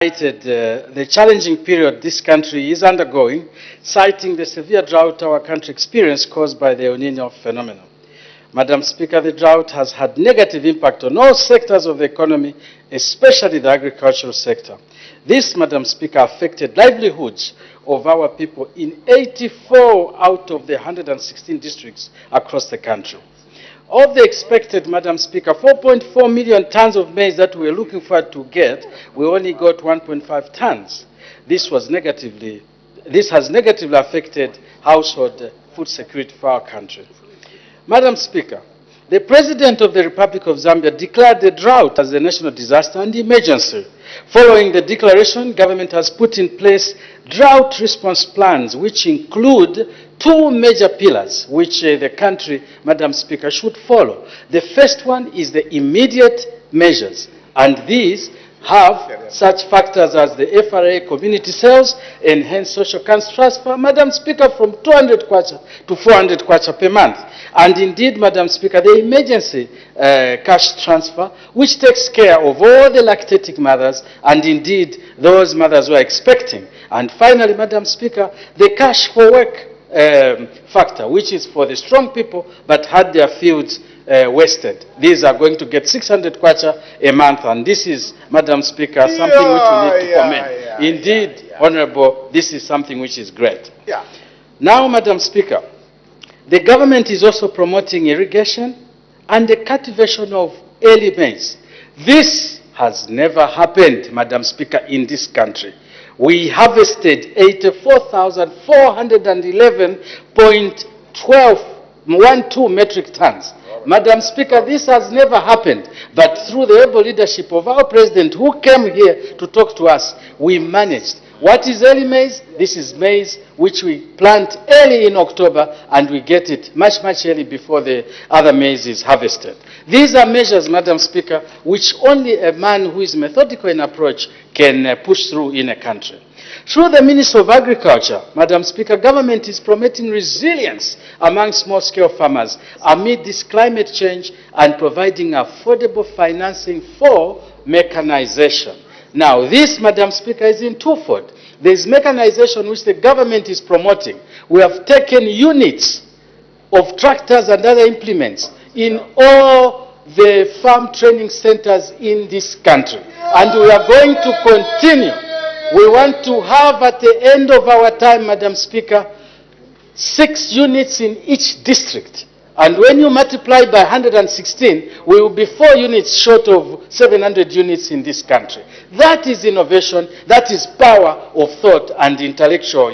The challenging period this country is undergoing, citing the severe drought our country experienced caused by the El Nino phenomenon. Madam Speaker, the drought has had negative impact on all sectors of the economy, especially the agricultural sector. This, Madam Speaker, affected livelihoods of our people in 84 out of the 116 districts across the country. Of the expected, Madam Speaker, 4.4 million tons of maize that we were looking for to get, we only got 1.5 tons. This has negatively affected household food security for our country. Madam Speaker, the President of the Republic of Zambia declared the drought as a national disaster and emergency. Following the declaration, government has put in place drought response plans, which include two major pillars which the country, Madam Speaker, should follow. The first one is the immediate measures, and these have such factors as the FRA community sales, enhanced social cash transfer, Madam Speaker, from 200 kwacha to 400 kwacha per month. And indeed, Madam Speaker, the emergency cash transfer, which takes care of all the lactating mothers and indeed those mothers who are expecting. And finally, Madam Speaker, the cash for work factor, which is for the strong people but had their fields wasted. These are going to get 600 kwacha a month, and this is, Madam Speaker, something which we need to commend. Indeed, Honorable, this is something which is great. Now, Madam Speaker, the government is also promoting irrigation and the cultivation of early maize. This has never happened, Madam Speaker, in this country. We harvested 84,411.12 metric tons. Madam Speaker, this has never happened, but through the able leadership of our President, who came here to talk to us, we managed. What is early maize? This is maize which we plant early in October, and we get it much early before the other maize is harvested. These are measures, Madam Speaker, which only a man who is methodical in approach can push through in a country. Through the Ministry of Agriculture, Madam Speaker, government is promoting resilience among small-scale farmers amid this climate change and providing affordable financing for mechanization. Now, this, Madam Speaker, is in twofold. There is mechanization which the government is promoting. We have taken units of tractors and other implements in all the farm training centers in this country. And we are going to continue. We want to have at the end of our time, Madam Speaker, 6 units in each district. And when you multiply by 116, we will be 4 units short of 700 units in this country. That is innovation, that is power of thought and intellectual,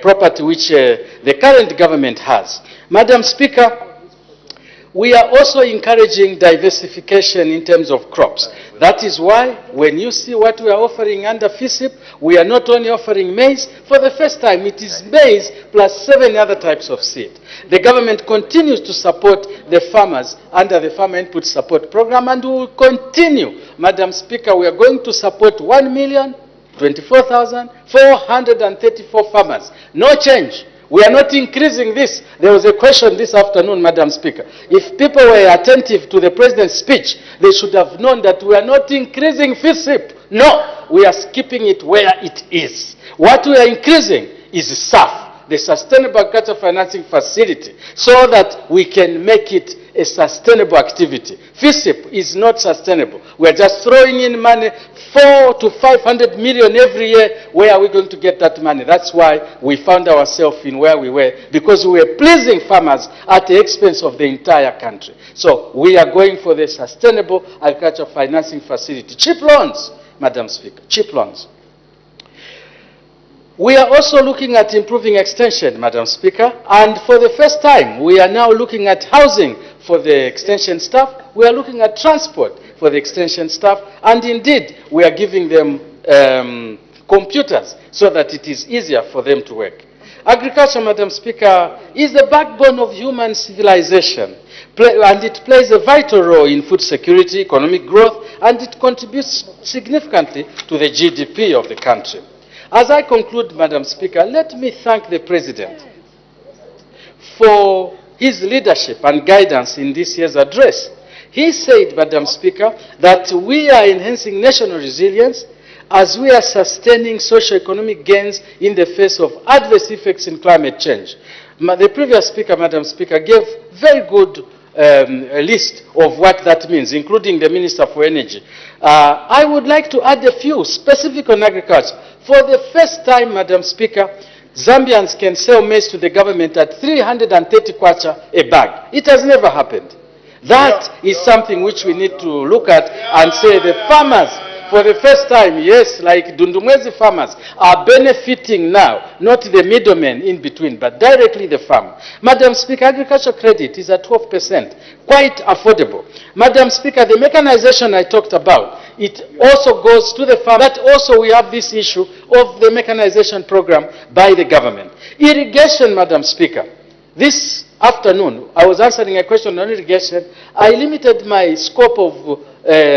property which the current government has. Madam Speaker, we are also encouraging diversification in terms of crops. That is why, when you see what we are offering under FISIP, we are not only offering maize. For the first time, it is maize plus 7 other types of seed. The government continues to support the farmers under the Farmer Input Support Program, and we will continue. Madam Speaker, we are going to support 1,024,434 farmers. No change. We are not increasing this. There was a question this afternoon, Madam Speaker. If people were attentive to the President's speech, they should have known that we are not increasing FISIP. No, we are keeping it where it is. What we are increasing is SAF, the Sustainable Agriculture Financing Facility, so that we can make it a sustainable activity. FISIP is not sustainable. We are just throwing in money, 400 to 500 million every year. Where are we going to get that money? That's why we found ourselves in where we were, because we were pleasing farmers at the expense of the entire country. So we are going for the Sustainable Agriculture Financing Facility. Cheap loans, Madam Speaker, cheap loans. We are also looking at improving extension, Madam Speaker, and for the first time, we are now looking at housing for the extension staff. We are looking at transport for the extension staff, and indeed, we are giving them computers so that it is easier for them to work. Agriculture, Madam Speaker, is the backbone of human civilization, and it plays a vital role in food security, economic growth, and it contributes significantly to the GDP of the country. As I conclude, Madam Speaker, let me thank the President for his leadership and guidance in this year's address. He said, Madam Speaker, that we are enhancing national resilience as we are sustaining socio-economic gains in the face of adverse effects in climate change. The previous speaker, Madam Speaker, gave very good a list of what that means, including the Minister for Energy. I would like to add a few specific on agriculture. For the first time, Madam Speaker, Zambians can sell maize to the government at 330 kwacha a bag. It has never happened. That is something which we need to look at and say the farmers, for the first time, yes, like Dundumwezi farmers are benefiting now, not the middlemen in between, but directly the farmer. Madam Speaker, agriculture credit is at 12%, quite affordable. Madam Speaker, the mechanization I talked about, it also goes to the farm. But also we have this issue of the mechanization program by the government. Irrigation, Madam Speaker. This afternoon, I was answering a question on irrigation. I limited my scope of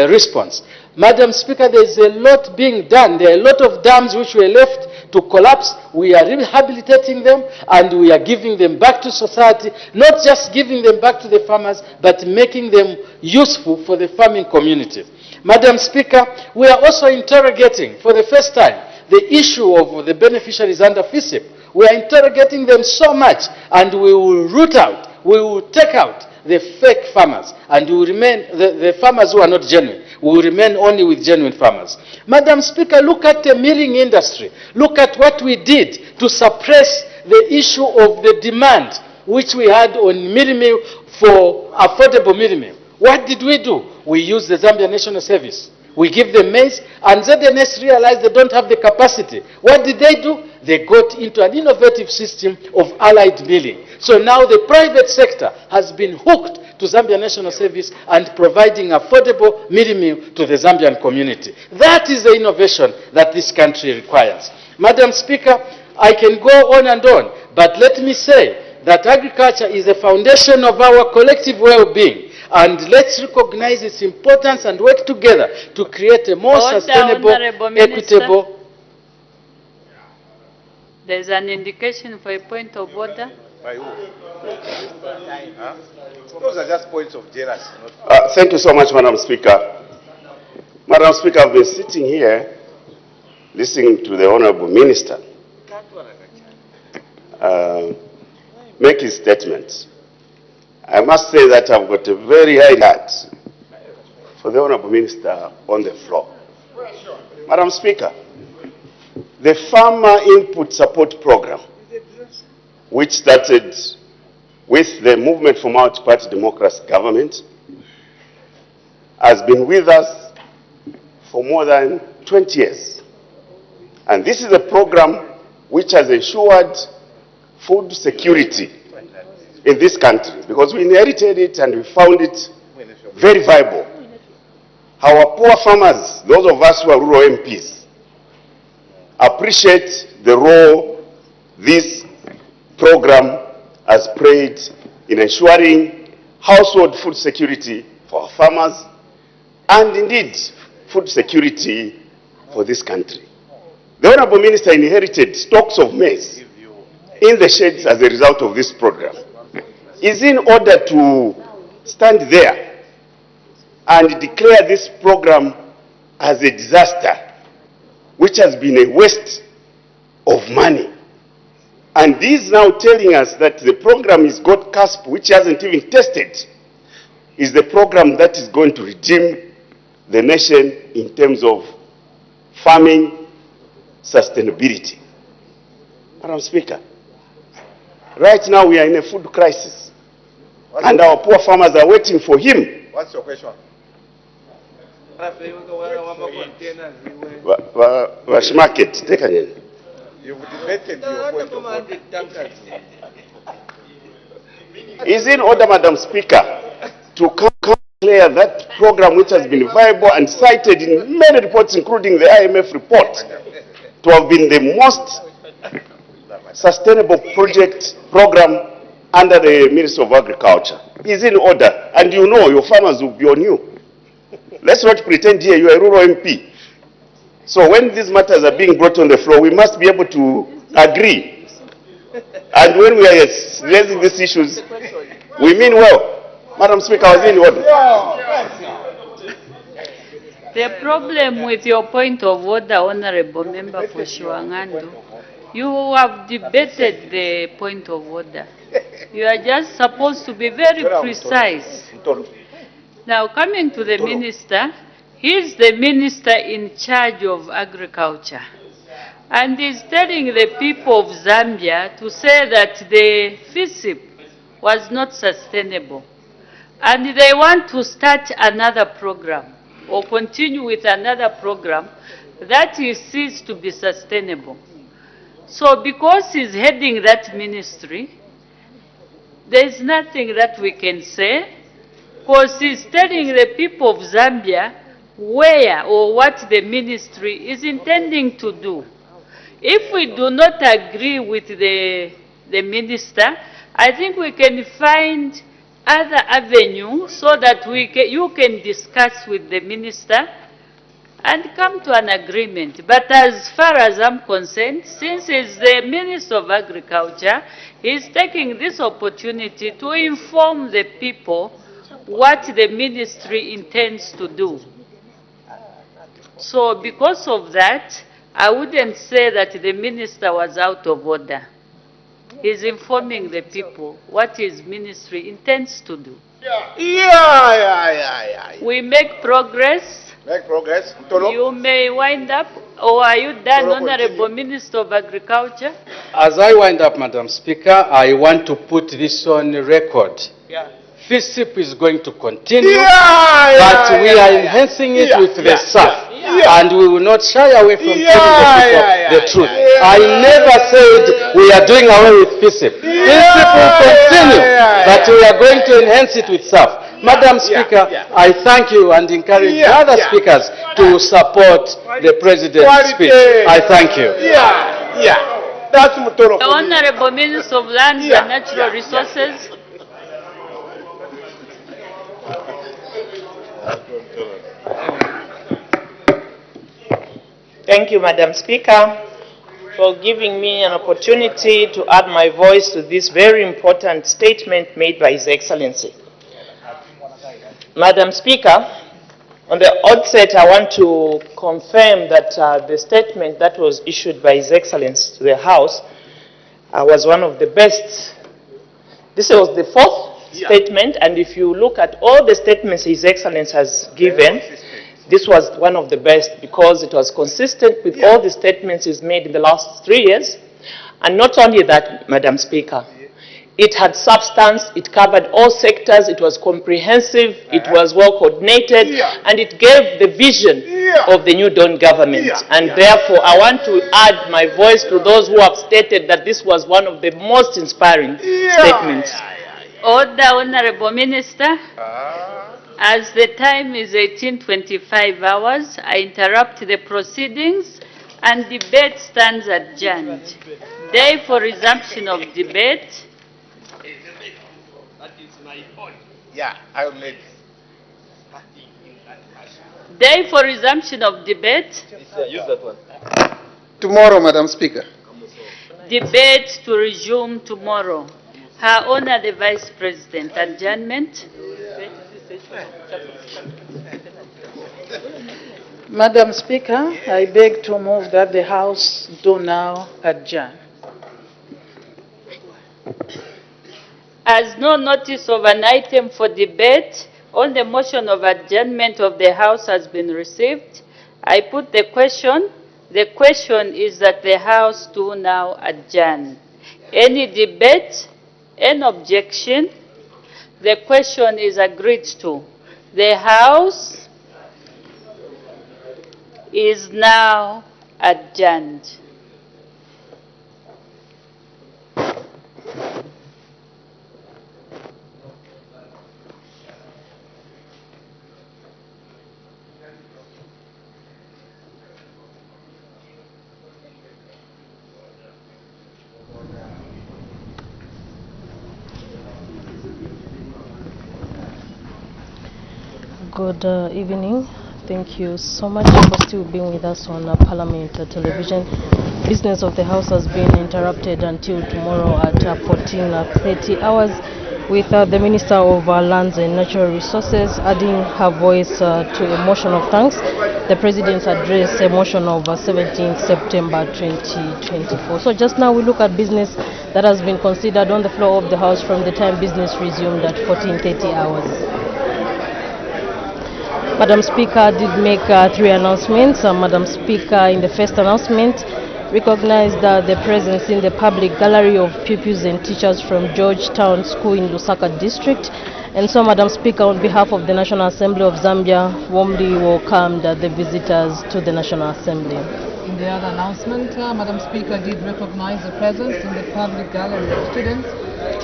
response. Madam Speaker, there is a lot being done. There are a lot of dams which were left to collapse. We are rehabilitating them and we are giving them back to society, not just giving them back to the farmers, but making them useful for the farming community. Madam Speaker, we are also interrogating for the first time the issue of the beneficiaries under FISIP. We are interrogating them so much and we will root out, we will take out the fake farmers and we will remain, the farmers who are not genuine. We will remain only with genuine farmers. Madam Speaker, look at the milling industry. Look at what we did to suppress the issue of the demand which we had on milling meal for affordable milling meal. What did we do? We used the Zambia National Service. We give them maize, and ZNS realized they don't have the capacity. What did they do? They got into an innovative system of allied milling. So now the private sector has been hooked to Zambia National Service and providing affordable milling meal to the Zambian community. That is the innovation that this country requires. Madam Speaker, I can go on and on, but let me say that agriculture is the foundation of our collective well-being. And let's recognize its importance and work together to create a more sustainable, equitable. There's an indication for a point of order. By who? Those are just points of jealousy. Thank you so much, Madam Speaker. Madam Speaker, I've been sitting here listening to the Honorable Minister make his statements. I must say that I've got a very high heart for the Honorable Minister on the floor. Madam Speaker, the Farmer Input Support Program, which started with the Movement for Multi-Party Democracy government, has been with us for more than 20 years. And this is a program which has ensured food security in this country, because we inherited it and we found it very viable. Our poor farmers, those of us who are rural MPs, appreciate the role this program has played in ensuring household food security for our farmers and indeed food security for this country. The Honorable Minister inherited stocks of maize in the sheds as a result of this program. Is in order to stand there and declare this program as a disaster, which has been a waste of money. And he's now telling us that the program is got CASP, which hasn't even tested, is the program that is going to redeem the nation in terms of farming sustainability. Madam Speaker, right now we are in a food crisis. And our poor farmers are waiting for him. What's your question? Market, take a You've debated your point of order. Is in order, Madam Speaker, to clear that program which has been viable and cited in many reports, including the IMF report, to have been the most sustainable program under the Ministry of Agriculture, is in order. And you know your farmers will be on you. Let's not pretend here you are a rural MP. So when these matters are being brought on the floor, we must be able to agree. And when we are raising these issues, we mean well. Madam Speaker, I was in order. The problem with your point of order, Honorable Member for Shiwangandu, you have debated the point of order. You are just supposed to be very precise. Now, coming to the minister, he is the minister in charge of agriculture. And he's telling the people of Zambia to say that the FISIP was not sustainable. And they want to start another program or continue with another program that he sees to be sustainable. So because he's heading that ministry, there's nothing that we can say, because he's telling the people of Zambia where or what the ministry is intending to do. If we do not agree with the minister, I think we can find other avenues so that you can discuss with the minister and come to an agreement. But as far as I'm concerned, since he's the Minister of Agriculture, he's taking this opportunity to inform the people what the ministry intends to do. So because of that, I wouldn't say that the minister was out of order. He's informing the people what his ministry intends to do. We make progress. Make progress. You may wind up, or are you done, Honorable Minister of Agriculture? As I wind up, Madam Speaker, I want to put this on record. FISIP is going to continue, but we are enhancing it with the SAF. And we will not shy away from telling the people the truth. I never said we are doing away with FISIP. FISIP will continue, but we are going to enhance it with SAF. Madam Speaker, I thank you and encourage other speakers to support the President's speech. I thank you. That's Mutoro. The Honorable Minister of Lands and Natural Resources. Thank you, Madam Speaker, for giving me an opportunity to add my voice to this very important statement made by His Excellency. Madam Speaker, on the outset, I want to confirm that the statement that was issued by His Excellency to the House was one of the best. This was the fourth statement, and if you look at all the statements His Excellency has given, this was one of the best because it was consistent with all the statements he's made in the last 3 years. And not only that, Madam Speaker, it had substance, it covered all sectors, it was comprehensive, it was well coordinated, and it gave the vision of the new Dawn government. And therefore, I want to add my voice to those who have stated that this was one of the most inspiring statements. Order, Honorable Minister. As the time is 18:25 hours, I interrupt the proceedings and debate stands adjourned. Day for resumption of debate. I will make. Day for resumption of debate. Use that one. Tomorrow, Madam Speaker. Debate to resume tomorrow. Her Honor the Vice President. Adjournment. Madam Speaker, I beg to move that the House do now adjourn. As no notice of an item for debate on the motion of adjournment of the House has been received, I put the question. The question is that the House do now adjourn. Any debate? Any objection? The question is agreed to. The House is now adjourned. Good evening. Thank you so much for still being with us on Parliament Television. Business of the House has been interrupted until tomorrow at 14:30 hours. with the Minister of Lands and Natural Resources adding her voice to a motion of thanks. The President's address, a motion of 17th September 2024. So just now we look at business that has been considered on the floor of the House from the time business resumed at 14:30 hours. Madam Speaker did make 3 announcements. Madam Speaker, in the first announcement, recognized the presence in the public gallery of pupils and teachers from Georgetown School in Lusaka District. And so, Madam Speaker, on behalf of the National Assembly of Zambia, warmly welcomed the visitors to the National Assembly. In the other announcement, Madam Speaker did recognize the presence in the public gallery of students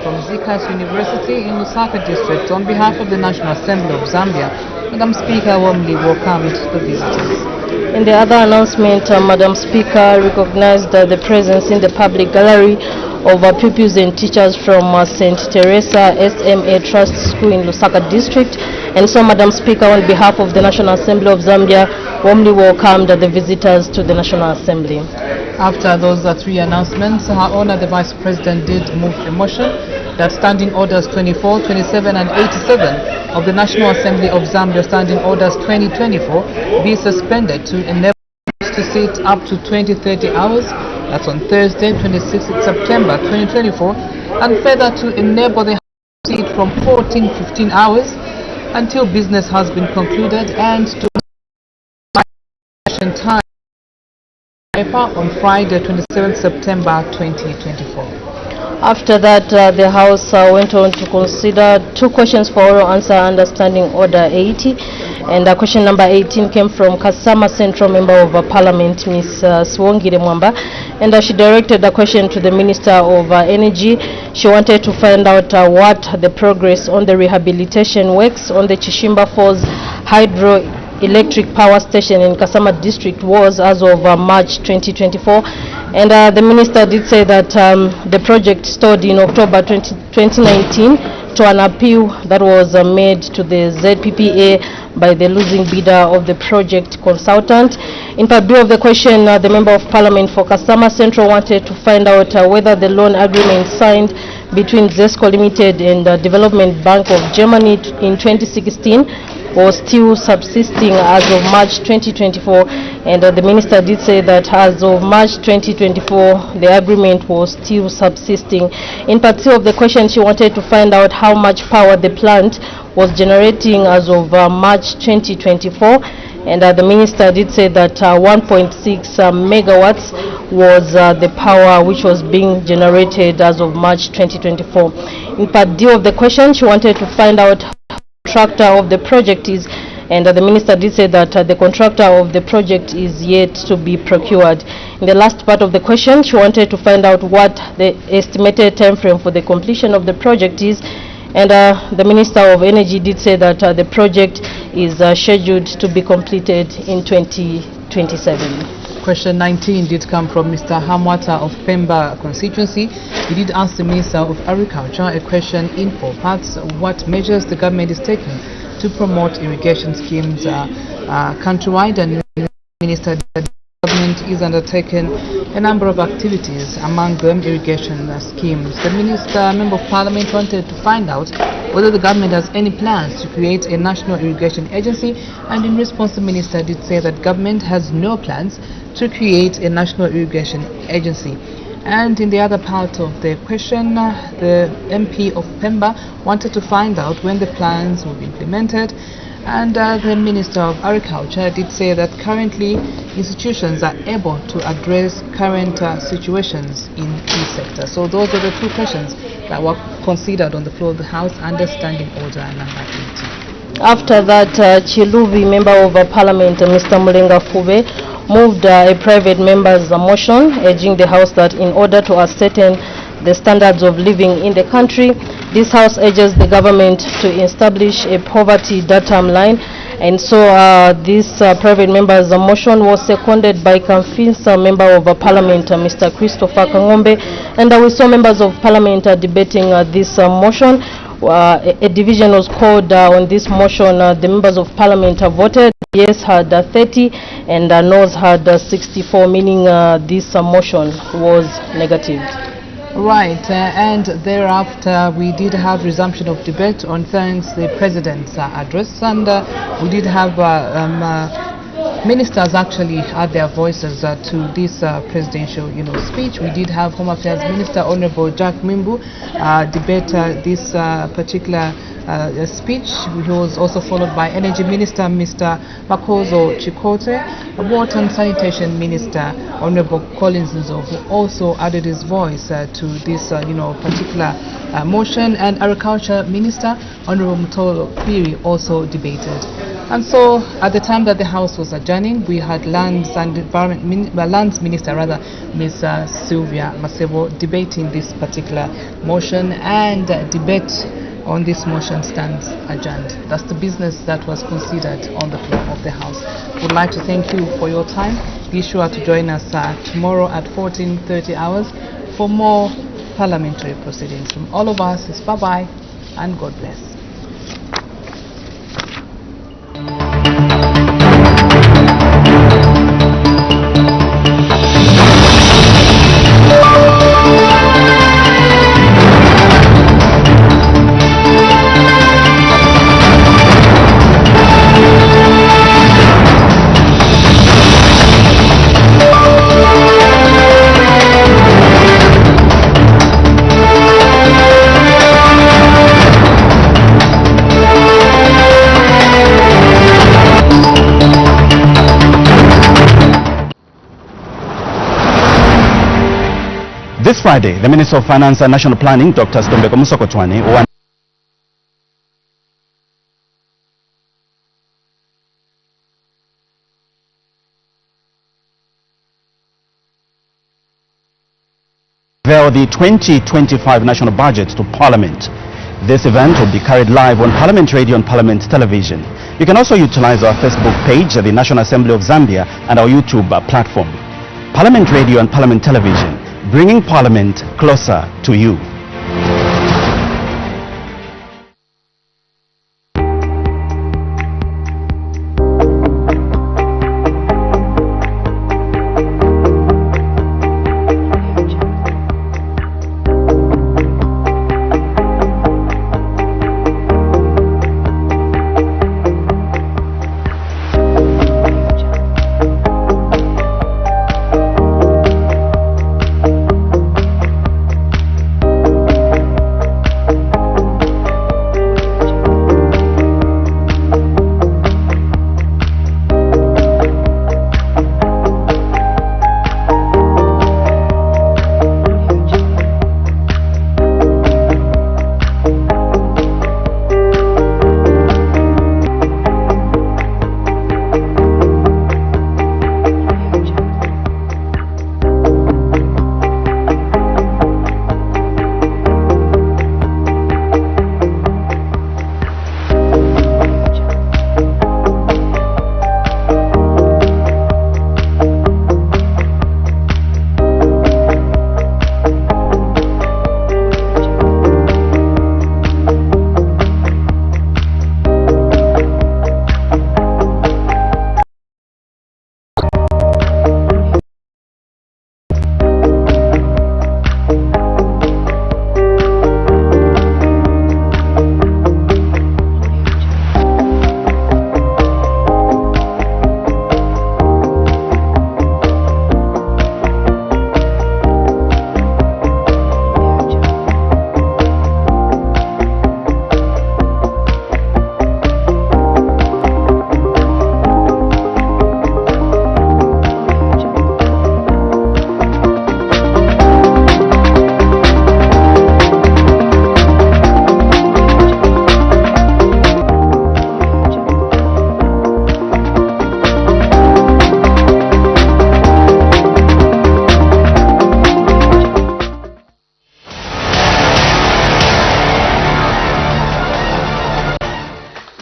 from Zikas University in Lusaka District. On behalf of the National Assembly of Zambia, Madam Speaker warmly welcomed the visitors. In the other announcement, Madam Speaker recognized the presence in the public gallery of pupils and teachers from St. Teresa SMA Trust School in Lusaka District. And so, Madam Speaker, on behalf of the National Assembly of Zambia, warmly welcomed the visitors to the National Assembly. After those 3 announcements, Her Honor the Vice President did move a motion that Standing Orders 24, 27 and 87 of the National Assembly of Zambia, Standing Orders 2024, be suspended to enable to sit up to 20-30 hours. That's on Thursday, 26th September 2024, and further to enable the House to sit from 14-15 hours until business has been concluded, and to time on Friday, 27th September 2024. After that, the House went on to consider 2 questions for oral answer under Standing Order 80. And question number 18 came from Kasama Central Member of Parliament, Ms. Swongire Mwamba. And she directed the question to the Minister of Energy. She wanted to find out what the progress on the rehabilitation works on the Chishimba Falls hydroelectric power station in Kasama District was as of March 2024. And the Minister did say that the project started in October 2019 to an appeal that was made to the ZPPA by the losing bidder of the project consultant. In part B of the question, the Member of Parliament for Kasama Central wanted to find out whether the loan agreement signed between ZESCO Limited and the Development Bank of Germany in 2016 was still subsisting as of March 2024, and the Minister did say that as of March 2024 the agreement was still subsisting. In part C of the question, she wanted to find out how much power the plant was generating as of March 2024, and the Minister did say that 1.6 megawatts was the power which was being generated as of March 2024. In part D of the question, she wanted to find out contractor of the project is, and the Minister did say that the contractor of the project is yet to be procured. In the last part of the question, she wanted to find out what the estimated time frame for the completion of the project is, and the Minister of Energy did say that the project is scheduled to be completed in 2027. Question 19 did come from Mr. Hamwata of Pemba constituency. He did ask the Minister of Agriculture a question in 4 parts: what measures the government is taking to promote irrigation schemes countrywide, and the Minister that the government is undertaking a number of activities, among them irrigation schemes. The Member of Parliament wanted to find out whether the government has any plans to create a national irrigation agency, and in response the Minister did say that government has no plans to create a national irrigation agency. And in the other part of the question, the MP of Pemba wanted to find out when the plans will be implemented, and the Minister of Agriculture did say that currently institutions are able to address current situations in key sectors. So those are the 2 questions that were considered on the floor of the House under Standing Order number 80. After that, Chiluvi, Member of Parliament, Mr. Mulenga Fube, moved a private member's motion urging the House that in order to ascertain the standards of living in the country, this House urges the government to establish a poverty datum line. And so this private member's motion was seconded by Kamfinsa, Member of Parliament, Mr. Christopher Kangombe, and we saw members of Parliament debating this motion. A division was called on this motion. The members of Parliament voted. Yes had 30 and no's had 64, meaning this motion was negative. Right, and thereafter we did have resumption of debate on the President's address, and we did have ministers actually add their voices to this presidential, speech. We did have Home Affairs Minister Honorable Jack Mimbu debate this particular speech. He was also followed by Energy Minister Mr. Makozo Chikote, Water and Sanitation Minister Honorable Collins Nzo, who also added his voice to this particular motion, and Agriculture Minister Honorable Mutolo Piri also debated. And so, at the time that the House was adjourning, we had Lands and Environment, Lands Minister Ms. Sylvia Masebo debating this particular motion, and debate on this motion stands adjourned. That's the business that was considered on the floor of the House. Would like to thank you for your time. Be sure to join us tomorrow at 14:30 hours for more parliamentary proceedings. From all of us, it's bye-bye and God bless. This Friday, the Minister of Finance and National Planning, Dr. Stombeko Musokotwane, won the 2025 national budget to Parliament. This event will be carried live on Parliament Radio and Parliament Television. You can also utilize our Facebook page, the National Assembly of Zambia, and our YouTube platform. Parliament Radio and Parliament Television, bringing Parliament closer to you.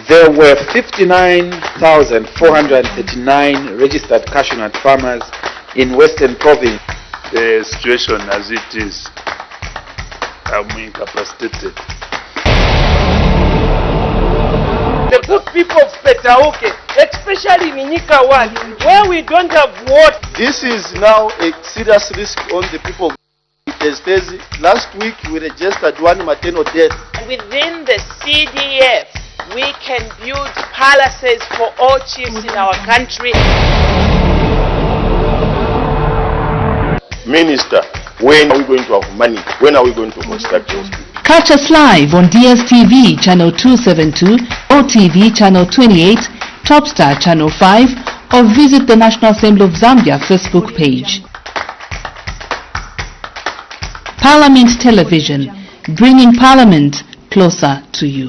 There were 59,439 registered cashew nut farmers in Western Province. The situation as it is, I'm incapacitated. The good people of Petauke, especially Minika 1, where we don't have water. This is now a serious risk on the people. Last week we registered one maternal death. Within the CDF, we can build palaces for all chiefs in our country. Minister, when are we going to have money? When are we going to construct those people? Catch us live on DSTV channel 272, OTV channel 28, Topstar channel 5, or visit the National Assembly of Zambia Facebook page. Parliament Television, bringing Parliament closer to you.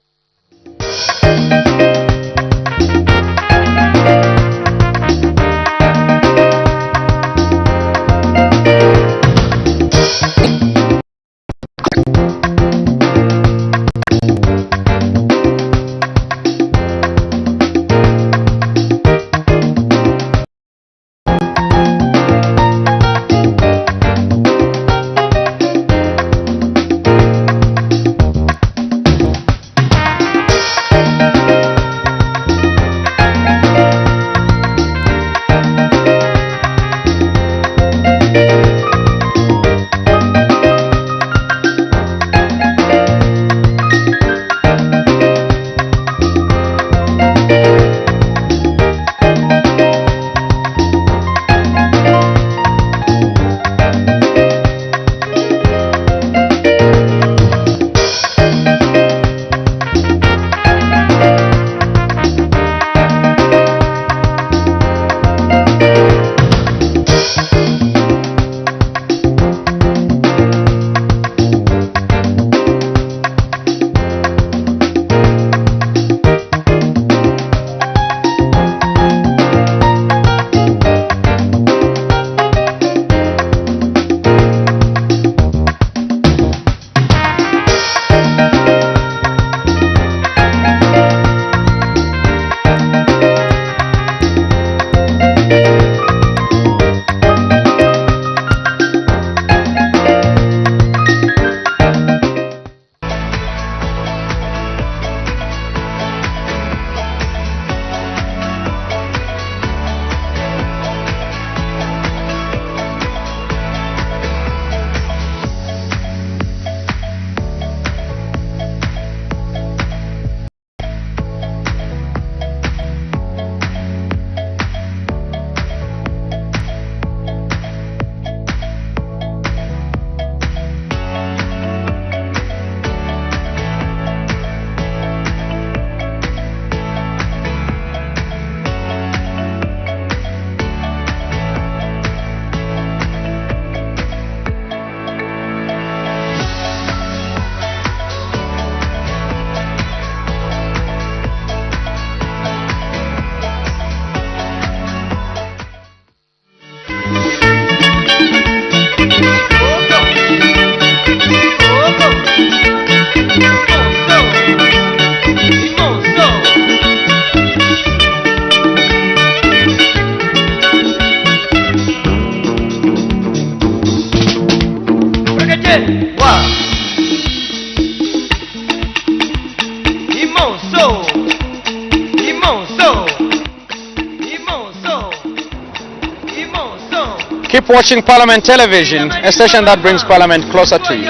Keep watching Parliament Television, a station that brings Parliament closer to you.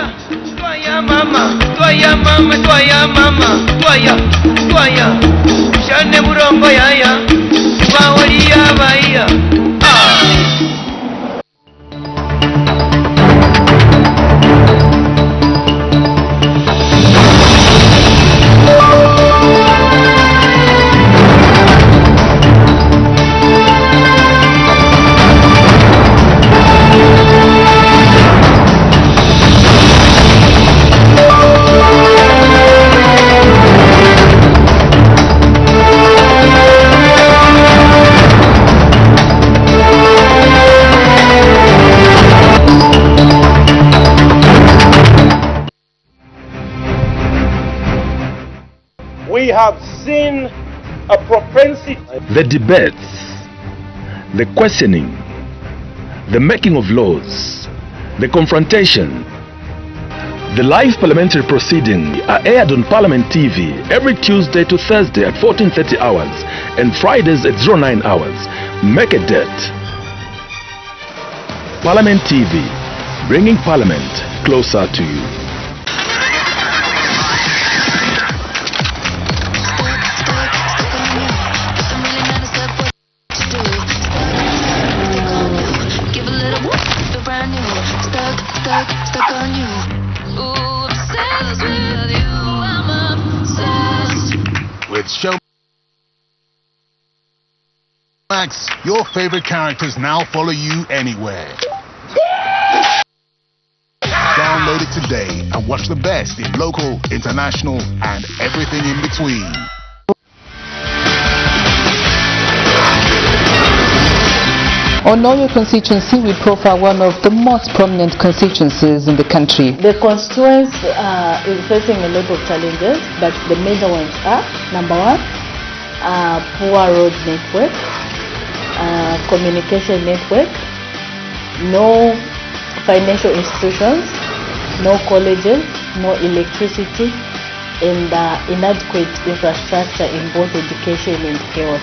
We have seen a propensity. The debates, the questioning, the making of laws, the confrontation, the live parliamentary proceedings are aired on Parliament TV every Tuesday to Thursday at 14:30 hours and Fridays at 09 hours. Make a date. Parliament TV, bringing Parliament closer to you. With Show Max, your favorite characters now follow you anywhere. Download it today and watch the best in local, international, and everything in between. On Oyo constituency, we profile one of the most prominent constituencies in the country. The constituency is facing a lot of challenges, but the major ones are, number one, poor road network, communication network, no financial institutions, no colleges, no electricity, and inadequate infrastructure in both education and health.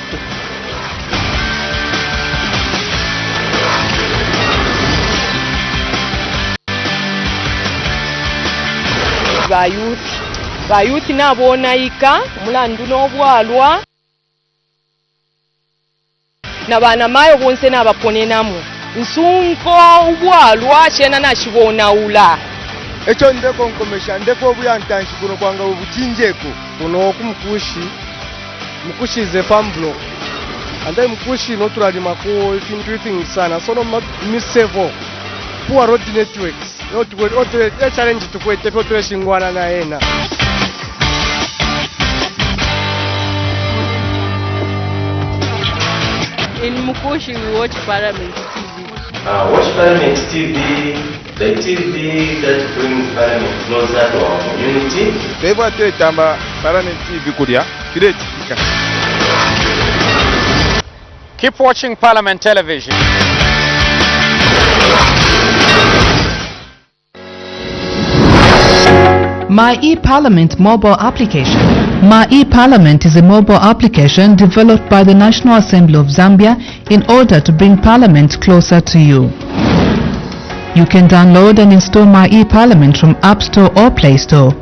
bayuthi nabo onayika mulandu n'obwalwa nabana mayo bonse n'abaponenamu nsunko obwalwa kyena nakibonawula ekyo ndeko nkomesha ndeko obuyantanshi kuno kwanga obukinjeko kuno mukushi is a farm block and then mukushi notulalimako ekintu things sana so no misevo poor road networks a challenge tukwete fyo tweshingwana na yena. In Mukushi we watch Parliament TV. Watch Parliament TV, the TV that brings Parliament closer to our community. Feva twetamba Parliament TV kulya kiretikika. Keep watching Parliament Television. My eParliament mobile application. My eParliament is a mobile application developed by the National Assembly of Zambia in order to bring Parliament closer to you. You can download and install My eParliament from App Store or Play Store.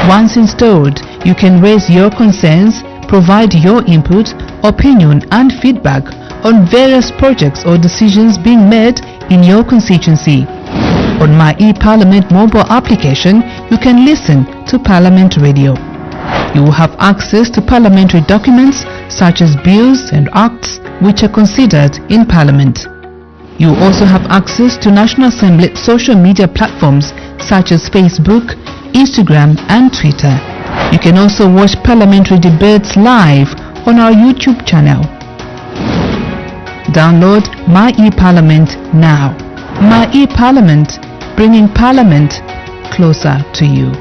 Once installed, you can raise your concerns, provide your input, opinion and feedback on various projects or decisions being made in your constituency. On My eParliament mobile application, you can listen to Parliament Radio. You will have access to parliamentary documents such as bills and acts which are considered in Parliament. You will also have access to National Assembly social media platforms such as Facebook, Instagram and Twitter. You can also watch parliamentary debates live on our YouTube channel. Download My eParliament now. My eParliament, bringing Parliament closer to you.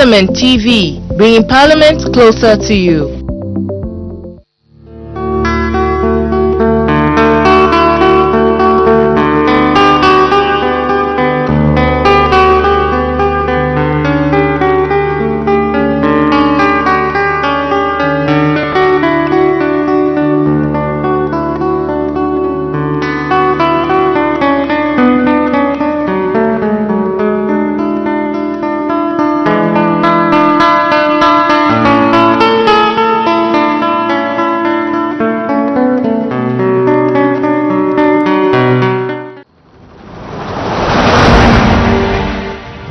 Parliament TV, bringing Parliament closer to you.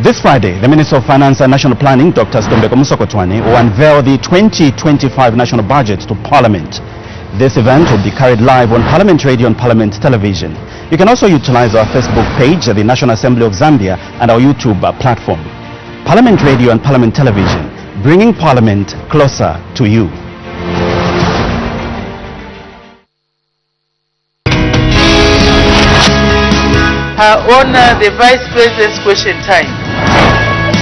This Friday, the Minister of Finance and National Planning, Dr. Stombeko Musokotwane, will unveil the 2025 national budget to Parliament. This event will be carried live on Parliament Radio and Parliament Television. You can also utilize our Facebook page, the National Assembly of Zambia, and our YouTube platform. Parliament Radio and Parliament Television, bringing Parliament closer to you. Her Honor, the Vice President's question time.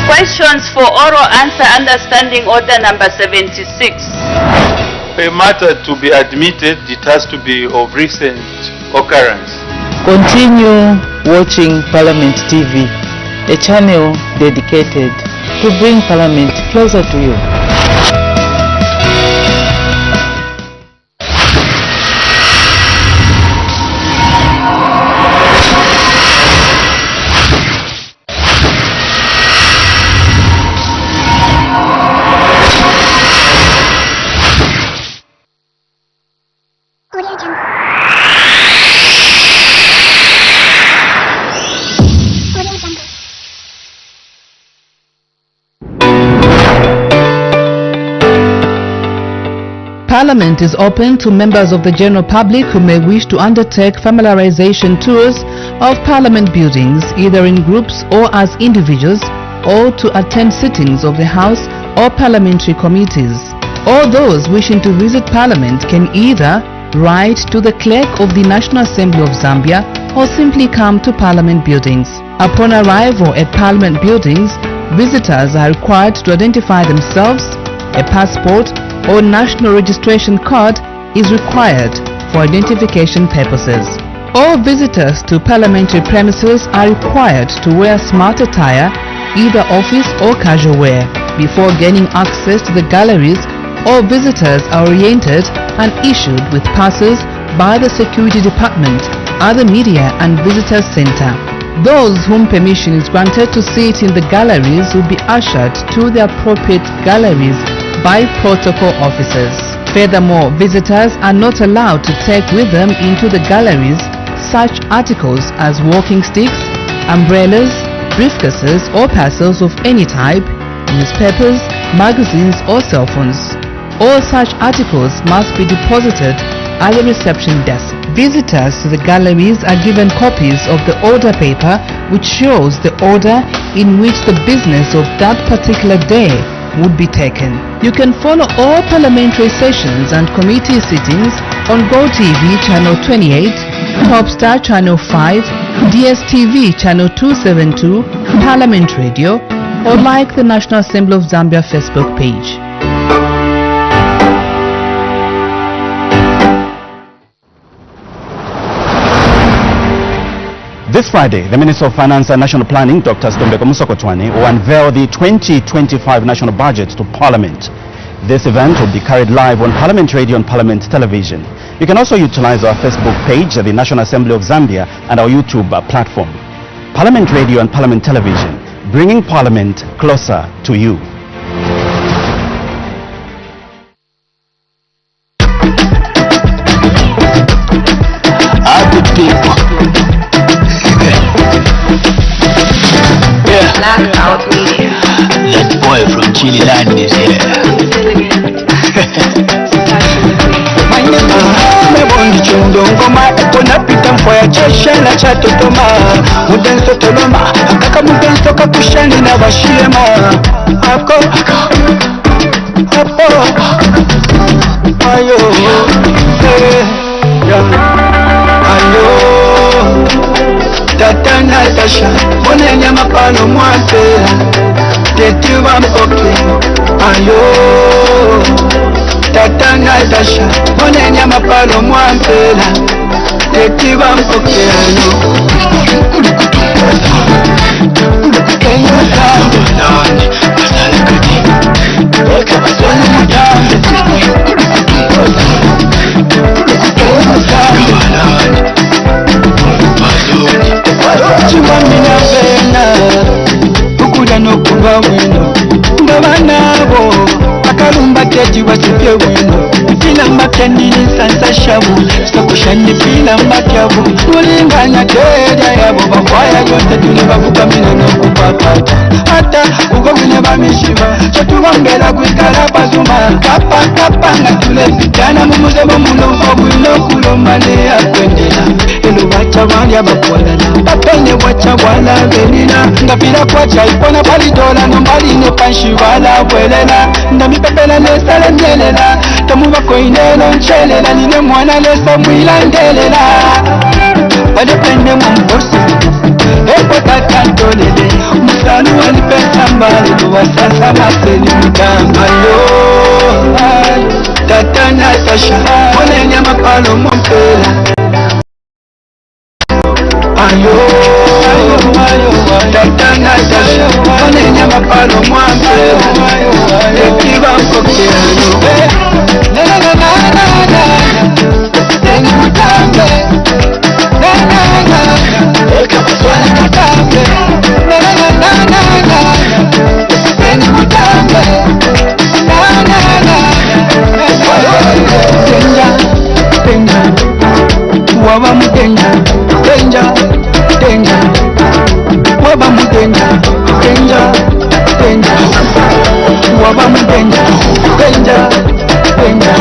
Questions for oral answer understanding order number 76. For a matter to be admitted, it has to be of recent occurrence. Continue watching Parliament TV, a channel dedicated to bring Parliament closer to you. Parliament is open to members of the general public who may wish to undertake familiarization tours of Parliament buildings, either in groups or as individuals, or to attend sittings of the House or parliamentary committees. All those wishing to visit Parliament can either write to the Clerk of the National Assembly of Zambia or simply come to Parliament buildings. Upon arrival at Parliament buildings, visitors are required to identify themselves. A passport or national registration card is required for identification purposes. All visitors to parliamentary premises are required to wear smart attire, either office or casual wear. Before gaining access to the galleries, all visitors are oriented and issued with passes by the Security Department at the Media and Visitors Center. Those whom permission is granted to sit in the galleries will be ushered to the appropriate galleries by protocol officers. Furthermore, visitors are not allowed to take with them into the galleries such articles as walking sticks, umbrellas, briefcases or parcels of any type, newspapers, magazines or cell phones. All such articles must be deposited at the reception desk. Visitors to the galleries are given copies of the order paper which shows the order in which the business of that particular day would be taken. You can follow all parliamentary sessions and committee sittings on GoTV channel 28, Topstar channel 5, DSTV channel 272, Parliament Radio, or like the National Assembly of Zambia Facebook page. This Friday, the Minister of Finance and National Planning, Dr. Stombeko Musokotwane, will unveil the 2025 national budget to Parliament. This event will be carried live on Parliament Radio and Parliament Television. You can also utilize our Facebook page, the National Assembly of Zambia, and our YouTube platform. Parliament Radio and Parliament Television, bringing Parliament closer to you. Knockout Media. That boy from Chile land is here. Mebondi chundongo makona pita mfoya cheshela cha totoma mudenso toloma akaka mudenso kakushani na bashirema ako apo ayo ayo Tata Natasha, Mone Nyama Pano Mwante, Tetuwa Mpoke, Ayo. Tata Natasha, Mone Nyama Pano Mwante, Tetuwa Mpoke, Ayo. Kenya Tambo, Chimamina vena, ukuda no kuba wino. Ngabanabo, akalumba keji wasipye wino. Fina makeni sansa shabu, stokusha nendipila mbakyabu tulinganya terya yabo bakwaya yote tulibavukamina nokupapata hata ugogwine bamishiba chatubongera kwikala pazuma kapakapa nga tulezijana mumuzebo mulombo bwinokulomba neyakwendela elo bacha balya bakwalana bapenye bwacha bwala benina ngapira kwacha ipona balitola nombaline panshibala bwelela ndamipepela nesala nyelela tamubakoinelo nchelela nine mwana lesa mwilandelela badepende mwamposi ekwatatantolele musanu walipesambale luwasasa maseni mutambalo tata Natasha monenya mapalo mompela ayo tata Natasha monenya mapalo mompela tekiba mkokeano waba mudenja denja denja waba mudenja denja denja waba mudenja denja denja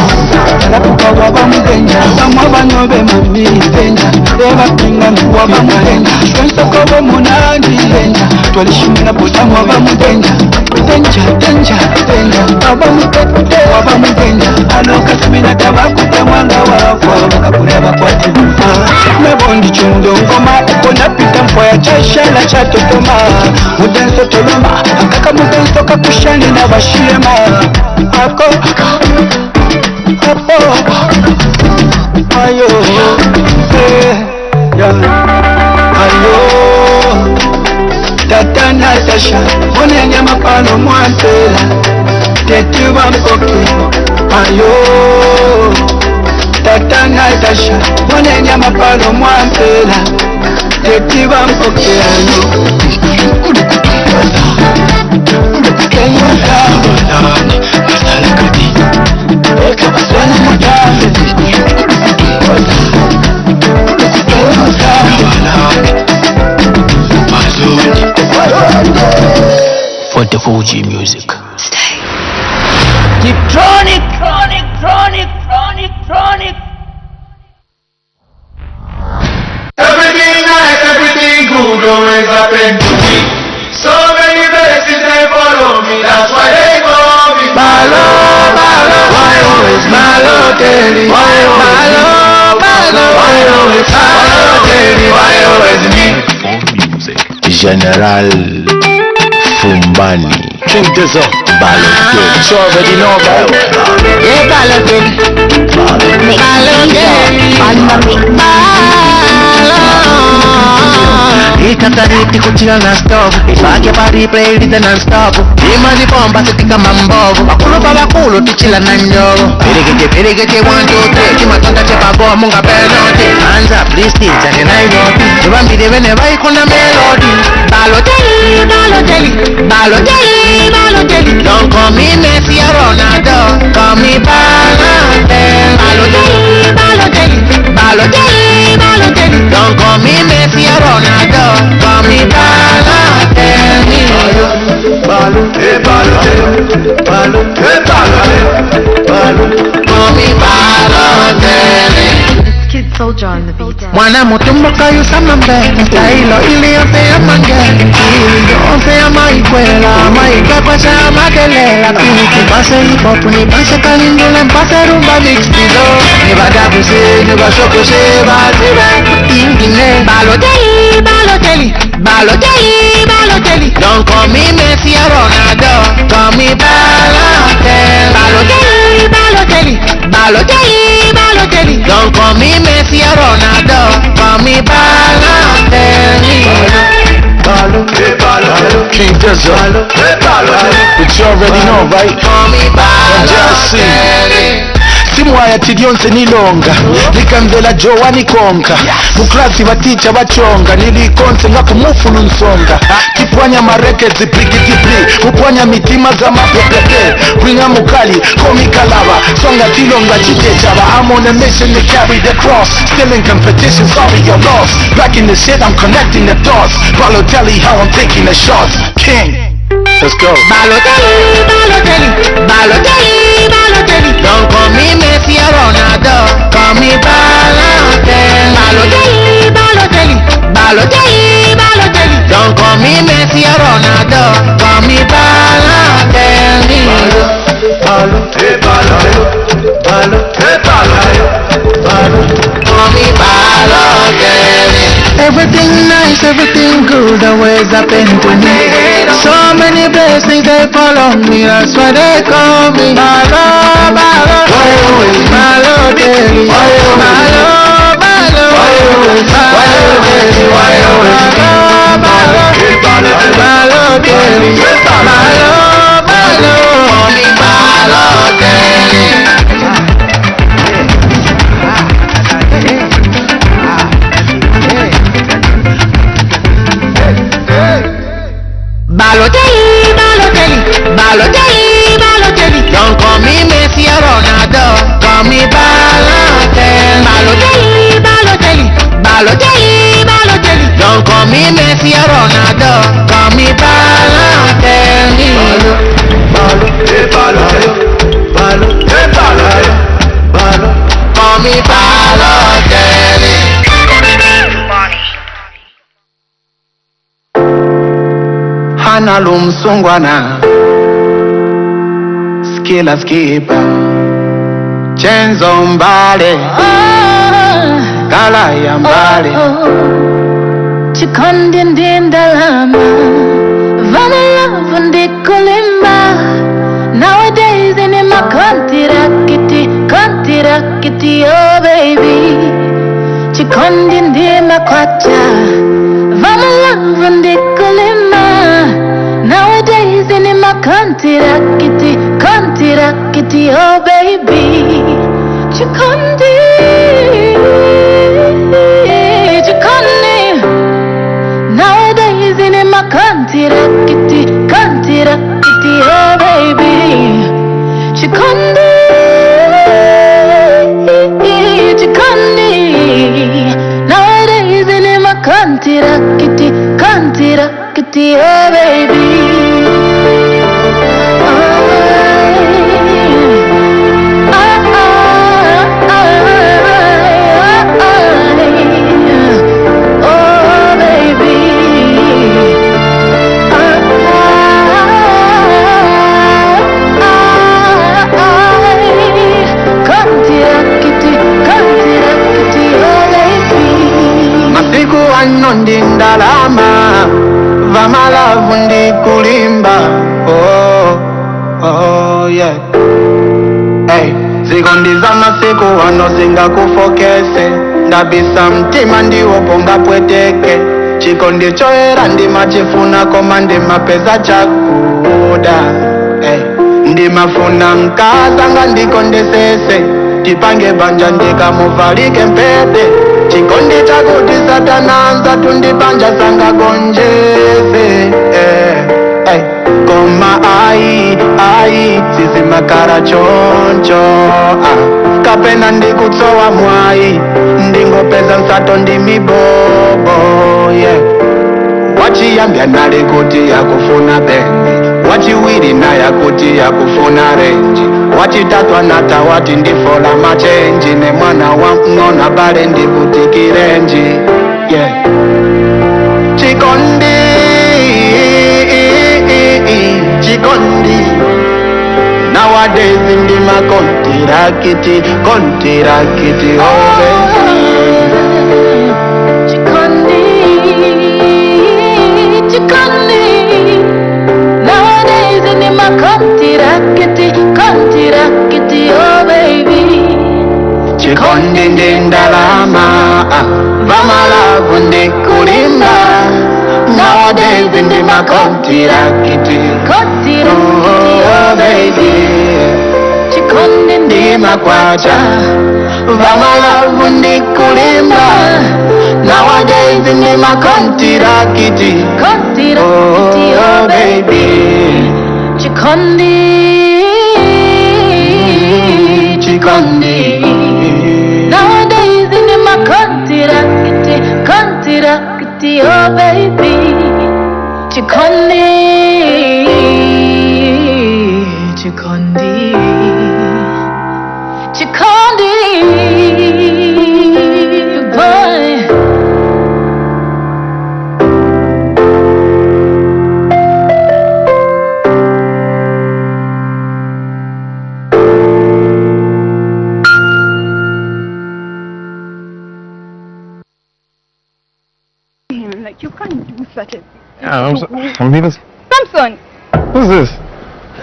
alapuka waba mudenja samwa banobe mami denja eba pinga waba mudenja kwensokobo munani denja twalishimina potamu waba mudenja denja denja denja waba mudenja aloka samina tabakuta mwanga wakwa bakakuleba kwa tibufa nabondi chundo ngoma konapita mfoya chashala cha totoma mudenso toloma akaka mudenso kakushani na bashirema ako apo ayo ya ayo tata Natasha monenya mapano mwampela tetuba mkoke ayo tata Natasha monenya mapano mwampela tetuba mkokeano for the 4G music. Keep chronic, chronic, chronic, chronic, chronic. Everything nice, everything good always happen to me. So many blessings they follow me, that's why they call me Malo, Malo. Why always Malo, Telly? Why Malo, Malo? Why always Malo, Telly? Why always me? General Fumbani King Dizzo Balotelli. You already know about it. Yeah, Balotelli. Ikatariti kuchila na stove Ifake pari play the non-stop Ima di bomba setika mambovu Bakulu pa bakulu tichila na nyovo Pirigete 1, 2, 3 Chima tonta chepa boa munga penalty Hands up, please teach and I know Jubambide whenever I kuna melody Balotelli, Balotelli, Balotelli, Balotelli Don't call me Messi or Ronaldo Call me Balotelli Balotelli, Balotelli, Balotelli, Balotelli Don't call me Messi or Ronaldo Call me Balotelli Balo, hey Balotelli Balo, hey Balotelli Balo, call me Balotelli Kid Soldier on the beat. Mwana mutumboka yusamambe Stailo ili yonse ya mange Ili yonse ya maikwela Maika kwa cha makelela Pini pase hip hop ni pase kalindule Mpase rumba mix dilo Nibada kuse, nibashoko se Bazibe, tingine Balotelli, Balotelli Balotelli, Balotelli Don't call me Messi or Ronaldo Call me Balotelli Balotelli, Balotelli Balotelli, Balotelli Don't call me Messi or Ronaldo Call me Balotelli Balo, hey Balo, King Dizzo Hey Balo, but you already know, right? Call me Balotelli simwaya tilionse nilonga nikamvela jowa nikonka muklasi baticha bachonga nilikonse ngakumufulu nsonga tipwanya marekezi brigidibri kupwanya mitima za mapepepe ringa mukali komikalaba songa tilonga chitechaba I'm on a mission to carry the cross still in competition sorry you're lost back in the shit I'm connecting the dots Balotelli how I'm taking the shots king let's go Balotelli, Balotelli, Balotelli, Balotelli. Don't call me Messi or Ronaldo, call me Balotelli. Balotelli, Balotelli, Balotelli, Balotelli. Don't call me Messi or Ronaldo, call me Balotelli. Balo, hey Balotelli, Balo, hey Balotelli, call me Balotelli. everything nice everything good always happen to me so many blessings they follow me that's why they call me Balo Balo Balotelli Balo Balo Balotelli Balotelli Balo Balo Balotelli Balotelli, Balotelli, Balotelli, Balotelli. Don't call me Messi or Ronaldo, call me Balotelli. Balotelli, Balotelli, Balotelli, Balotelli. Don't call me Messi or Ronaldo, call me Balotelli. Balo, hey Balotelli, Balo, hey Balotelli, Balo, call me Balotelli. Hana lumsungwana skila skipa Chenzo mbale Gala ya mbale Chikondi ndindalama Vana love ndikulimba Nowadays in my kontirakiti oh baby Chikondi ndima kwacha Vana love ndikulimba Nowadays in my kontirakiti oh baby Chikondi Nowadays in my kontirakiti oh baby Chikondi Nowadays in my kontirakiti oh baby ndindalama vamalavu ndikulimba oh yeah hey zikondiza masiku wano zingakufokese ndabisa mtima ndiwoponga pweteke chikondi choera ndimachifuna koma ndimapeza chakuda hey ndimafuna nkazanga ndikondesese tipange banja ndikamuvalike mpete chikondi chakuti satananza tundibanja sanga gonjeze koma ai sisi makara choncho kapena ndikutsowa mwai ndingopeza nsato ndimibobo wachiyambya nale kuti yakufuna bendi wachiwiri naya kuti yakufuna renji wachitatu anata wati ndifola machenji ne mwana wa mng'ona bale ndikutikirenji chikondi nowadays ndima kontirakiti Nowadays in my kontirakiti oh baby chikondi ndindalama vamalavu ndikulimba nowadays in my kontirakiti oh baby chikondi ndi makwacha vamalavu ndi kulimba nowadays ndi makontirakiti oh baby chikondi nowadays ndi makontirakiti oh baby chikondi boy. Like you can't do such a thing. Yeah, I'm here. Samson! Who's this?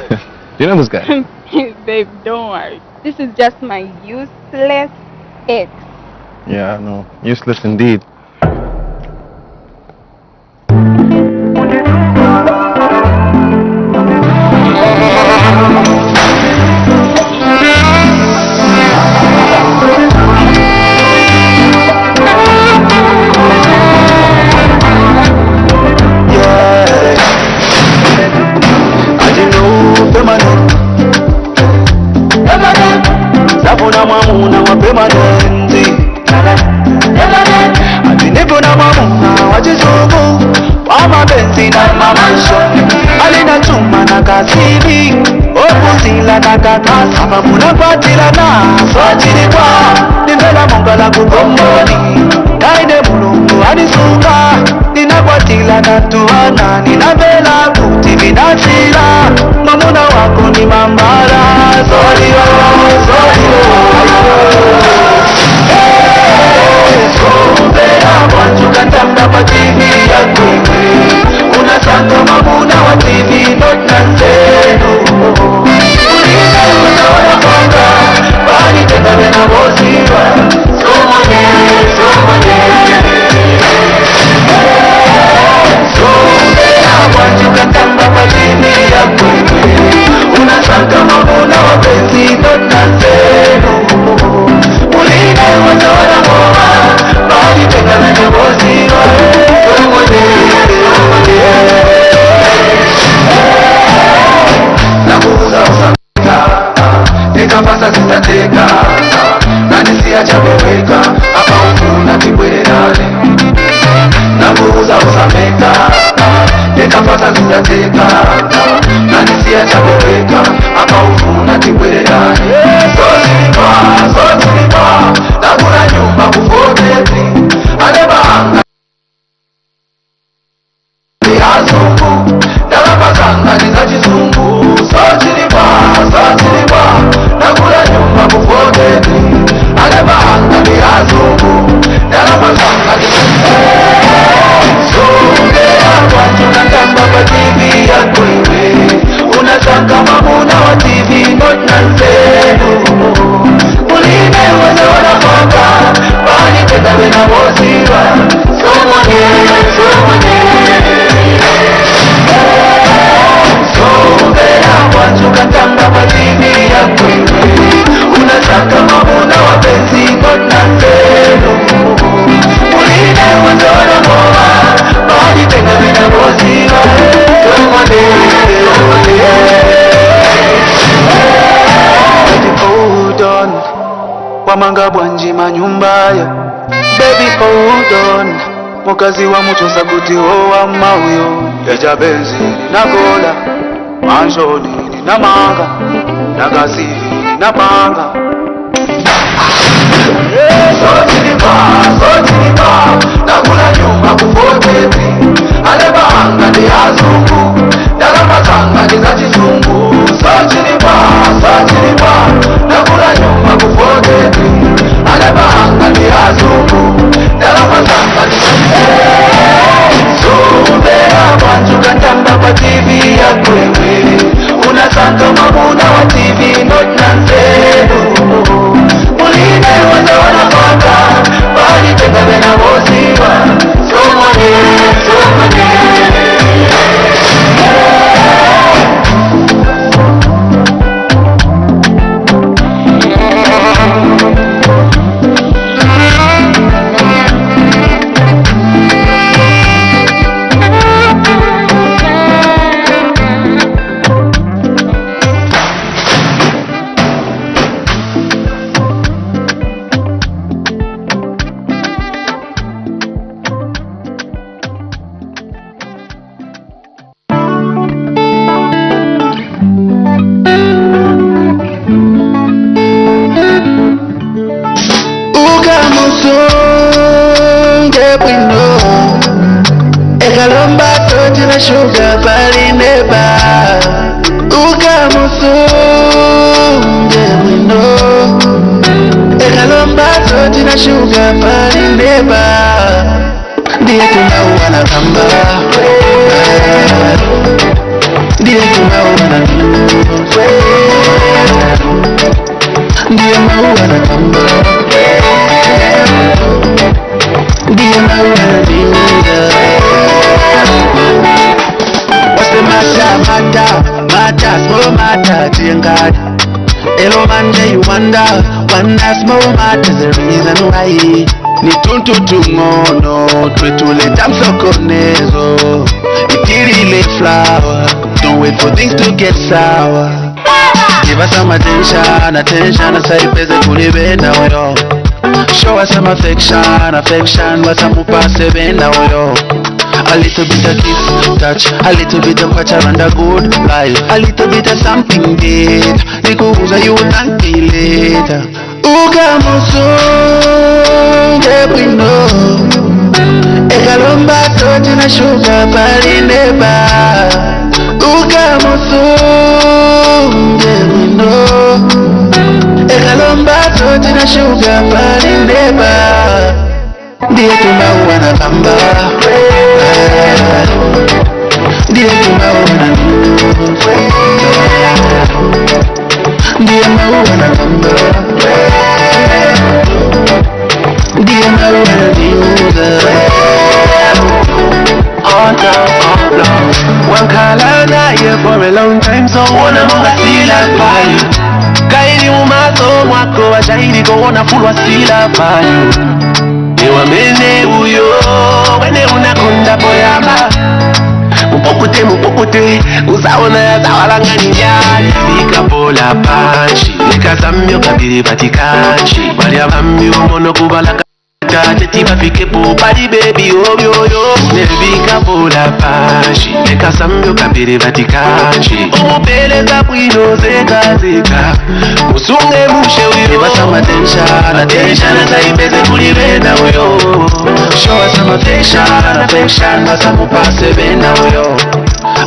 Do you know this guy? Babe, don't worry. This is just my useless ex. Yeah, no. Useless indeed. Civic, opuzila nakakasa pamuna kwatila na swachilibwa nivela mongala kukomboni naine mulungu anisunga ninakwatila natuana ninavela kuti vinasila mamuna wako ni mambala solio sombela mwanjuka tamba pa TV ya kwekwe unasanga mamuna wa TV not nansenu ulina wanawana konga bali teka vena wosiwa somone sombela mwanjuka tamba pa TV ya kwekwe unasanga mamuna wa penzi not nansenu ulina wanawana konga bali teka vena wosiwa somone nakuuza usamika nikapasa zitateka nanisia chabeweka hapa ufuna kibwererane nakuuza usamika nikapasa zitateka nanisia chabeweka hapa ufuna kibwererane sosilipa nakula nyumba kufotezi alebanga azungu dalapazanga nizachizungu sochilipa nakula nyumba kufotezi alebanga azungu dalapazanga songea kwanju natamba pa TV ya kwewe unasanga mamuna wa TV not nansenu uline wazawana konga bani tekawe na wosiwa somone sombela mwanjuka tamba pa TV ya kwewe unasaka mamuna wa penzi not nansenu uline wazawana konga bani tekawe na wosiwa somone hold on wamanga bwanji manyumbaya baby hold on mukazi wa muchosa kuti owa mauyo ejabenzi nagola manshoni namanga nagazivi napanga sotilipa nakula nyumba kufotezi alebanga ndi azungu dalamazanga ndi zachizungu sotilipa nakula nyumba kufotezi alebanga ndi azungu dalamazanga ndi sombela mwanjuka tamba pa TV ya kwewe unasanga mamuna wa TV not nansenu tina sugar pali neba ukamusunge bwino ekalombato tina sugar pali neba ndiye tunauwana kamba ndiye tunauwana ndiye mauwana kamba ndiye mauwana viuda. What's the matter, small matter, tiengadi. Hello Monday, you wonder small matter, the reason why. Ni tuntu tungono, twetuleta msokonezo. Itirile flower, don't wait for things to get sour. Give us some attention, asaipeze kulibenda weyo. Show us some affection, wasamupase benda weyo. A little bit of kiss, touch, a little bit of watch around a good life. A little bit of something dead, nikuuza you thank me later. Ukamusunge bwino ekalombato tina sugar pali neba ukamusunge bwino ekalombato tina sugar pali neba ndiye tunauwana kamba ndiye tunauwana ndiye mauwana kamba ndiye mauwana viuda. Oh no. One color naye for a long time, so wanna munga sila payo. Kaini umazo mwako wa shahidi kuona fulwa sila payo. Ewa mene uyo, wene unakonda boyama. Mupokute, usaona ya zawalangani nyali. Vika bola panchi, nika Zambia kabiri vatikanchi. Wali abambi umono kubalaka tati bafike po bali baby obyoyo. Nevika bola panchi, nika Zambia kabiri vatikanchi. Umupeleza bwino zeka musunge mushe uyo. Give us some attention, asaipeze kulibenda uyo. Show us some affection, wasamupase benda uyo.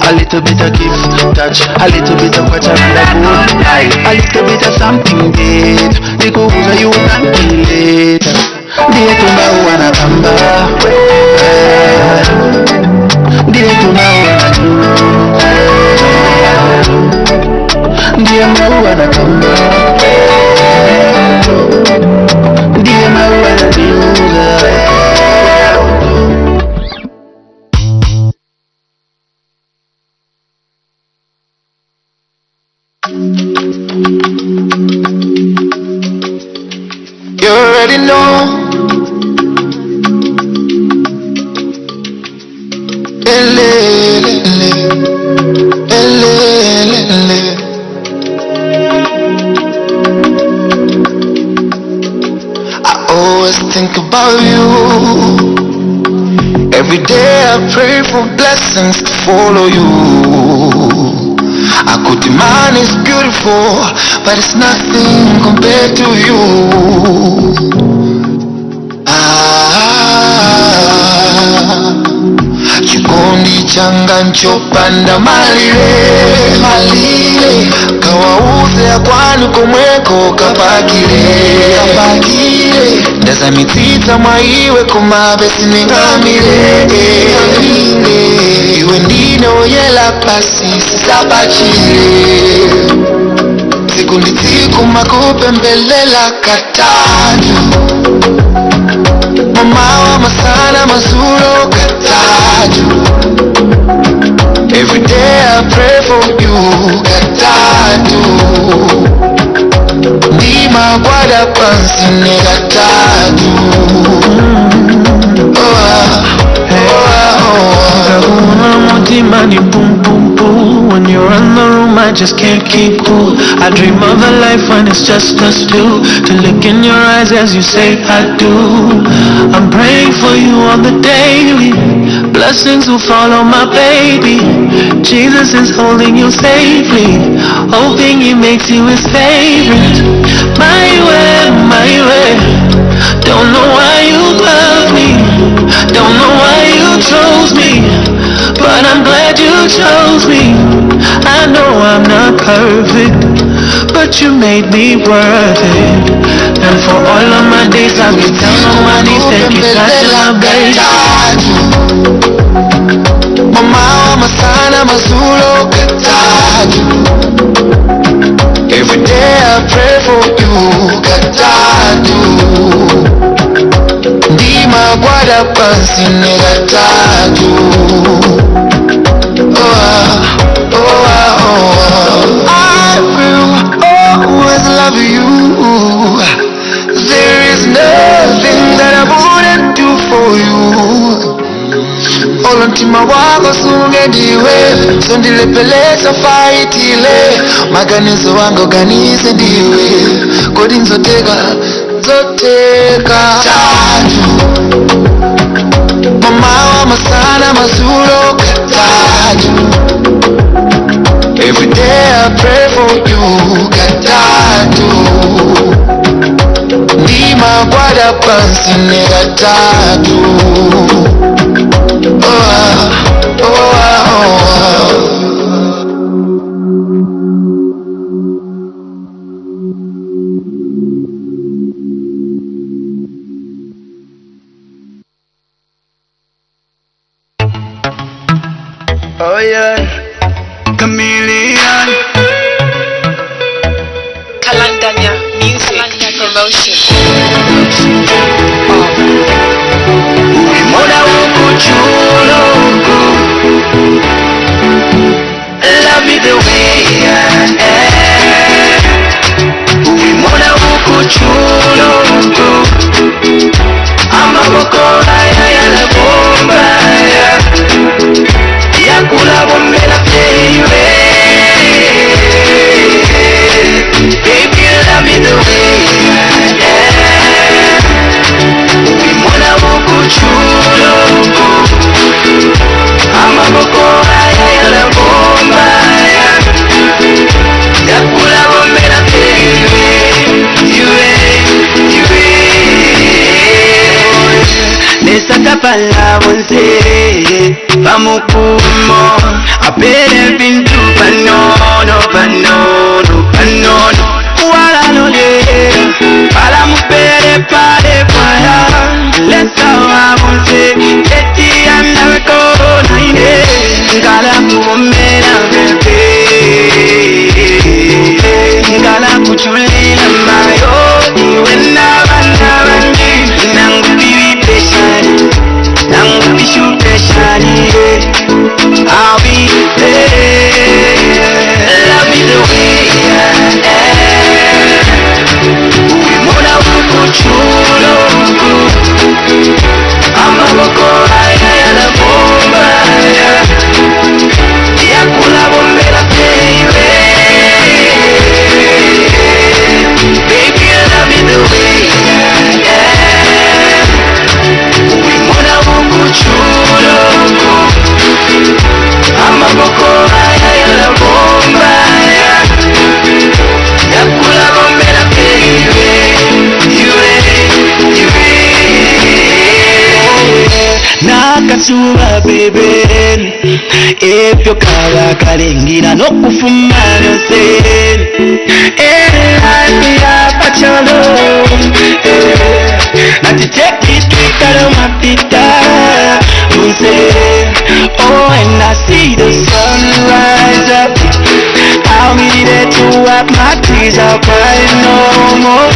A little bit of kiss, touch, a little bit of watch around the good life. A little bit of something dead, nikuuza you thank me later. Ndiye tunauwana kamba ndiye tunauwana ndiye mauwana kamba ndiye mauwana viuda. You already know. I always think about you. Every day I pray for blessings to follow you. I could demand is beautiful, but it's nothing compared to you. Chikondi changa nchopanda malile kawauze akwani komweko kapakile ndaza mitita mwaiwe kumabe siningamile iwe ndine oyela pasi sisabachile sikundi tiku makupembelela katatu mamawa masana mazuro katatu. Every day I pray for you katatu. Nima kwada pansine katatu. When you're in the room I just can't keep cool. I dream of a life when it's just us two. To look in your eyes as you say I do. I'm praying for you on the daily. Blessings will follow my baby. Jesus is holding you safely, hoping he makes you his favorite. My way. Don't know why you love me, don't know why you chose me, but I'm glad perfect, but you made me worth it. And for all of my days I will tell nobody thank you, Tasha, baby. Mama, masana, mazulo, kataju. Every day I pray for you, kataju. Ndima gwada pansi negataju. I will always love you. There is nothing that I wouldn't do for you. Olontima wako sungediwe, sondilepeleza fight ile. Maganizo wango ganize ndiwe, kodi nzoteka tatu. Mama wa masana mazulo kataju. Every day I pray for you, kataju. Ndima gwada pansi negataju. Oh yeah, chameleon. Kalandanya Music Promotion. Moda wako chulo. Love me the way I am. Moda wako chulo. Ama bokora ya la bomba ya. Yakula bombela baby. Baby, love me the way I am. Moda wako chulo. Ama bokora ya la bomba ya. Yakula bombela baby. You Nesaka pala bonse Pamukumo Apere pintu panono Wala no de Para mupere pare para Lesa wa bonse Eti anda weko na ine Ngala kumomena bebe Ngala kuchulila mayo Iwena banda banji Nangu bibi peshani Nangu bishu peshani I'll be there. Love me the way I am. Mona wuko chulo. Ama boko ya la bomba ya. Yakula bombela baby. Baby, love me the way I am. Mona wuko chulo. Ama boko ya la bomba ya. Yakula bombela baby. Nakasuba baby. Ebyo kala kalengira nokufuma byose. Ya pachalo. Nati take it twikalo mapita. Oh, and I see the sun rise up. I'll be there to wipe my tears. I'll cry no more.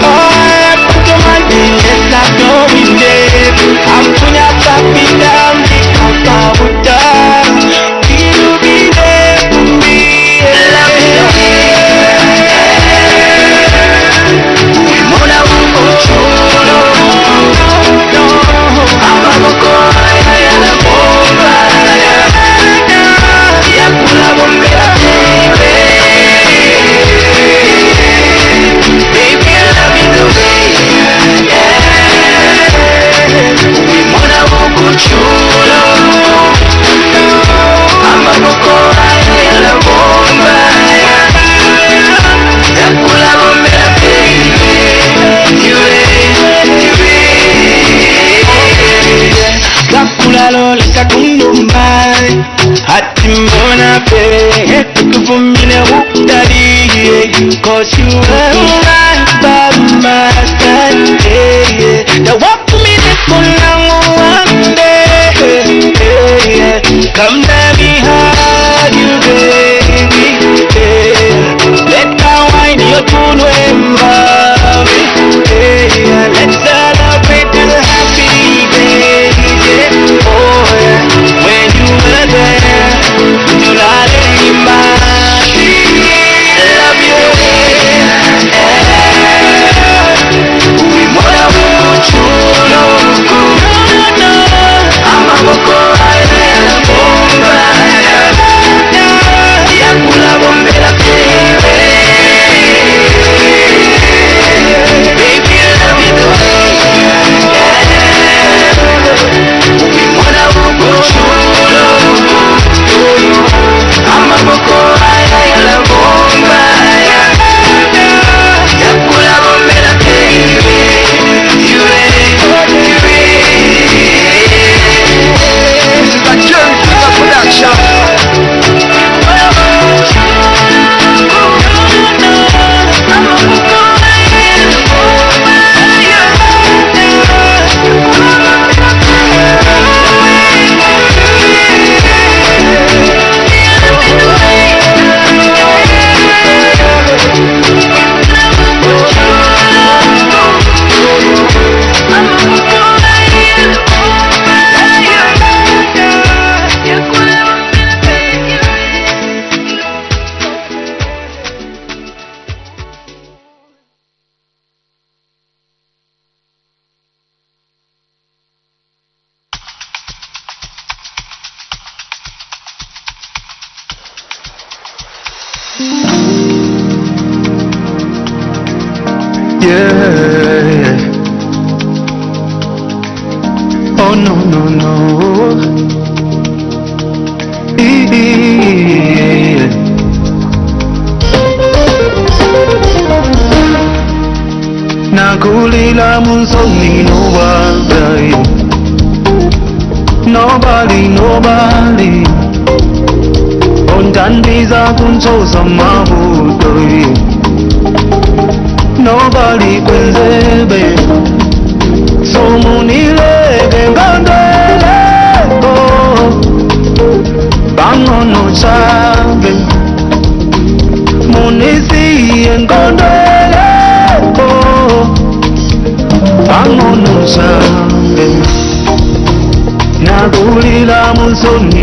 Oh, I put on my knees, I'm going there. I'm putting up happy down, I'm out down. You'll be there for me. Love me the way Mona wuko chulo. I'm a boko ya la bomba ya. Yakula bombela baby. Baby, love me the way I am. Mona wuko chulo. I'm a boko ya la bomba ya. Yakula bombela baby. Kakula lole kakundumbai ati mbona pe tukuvumile utali, cause you are right by my side. The walk to me this long one day. Come let me hug you, baby. Let the wine your tune let's celebrate the happy day. Oh yeah, when you were there, you lied in my love you. We wanna put you no. I'm a boko bomba ya kula bombe la baby, love you the way. We wanna put you I'm a boko la bomba ya kula bombe la you This is Adjournment production. Yeah. Oh no no no. Yeah. Nakulila musoni nobody. Ondandiza kunchosa mabuto. Nobody kwenzebe somunileke ngandele bangono chabe munisiye ngandele bangono chabe nakulila musoni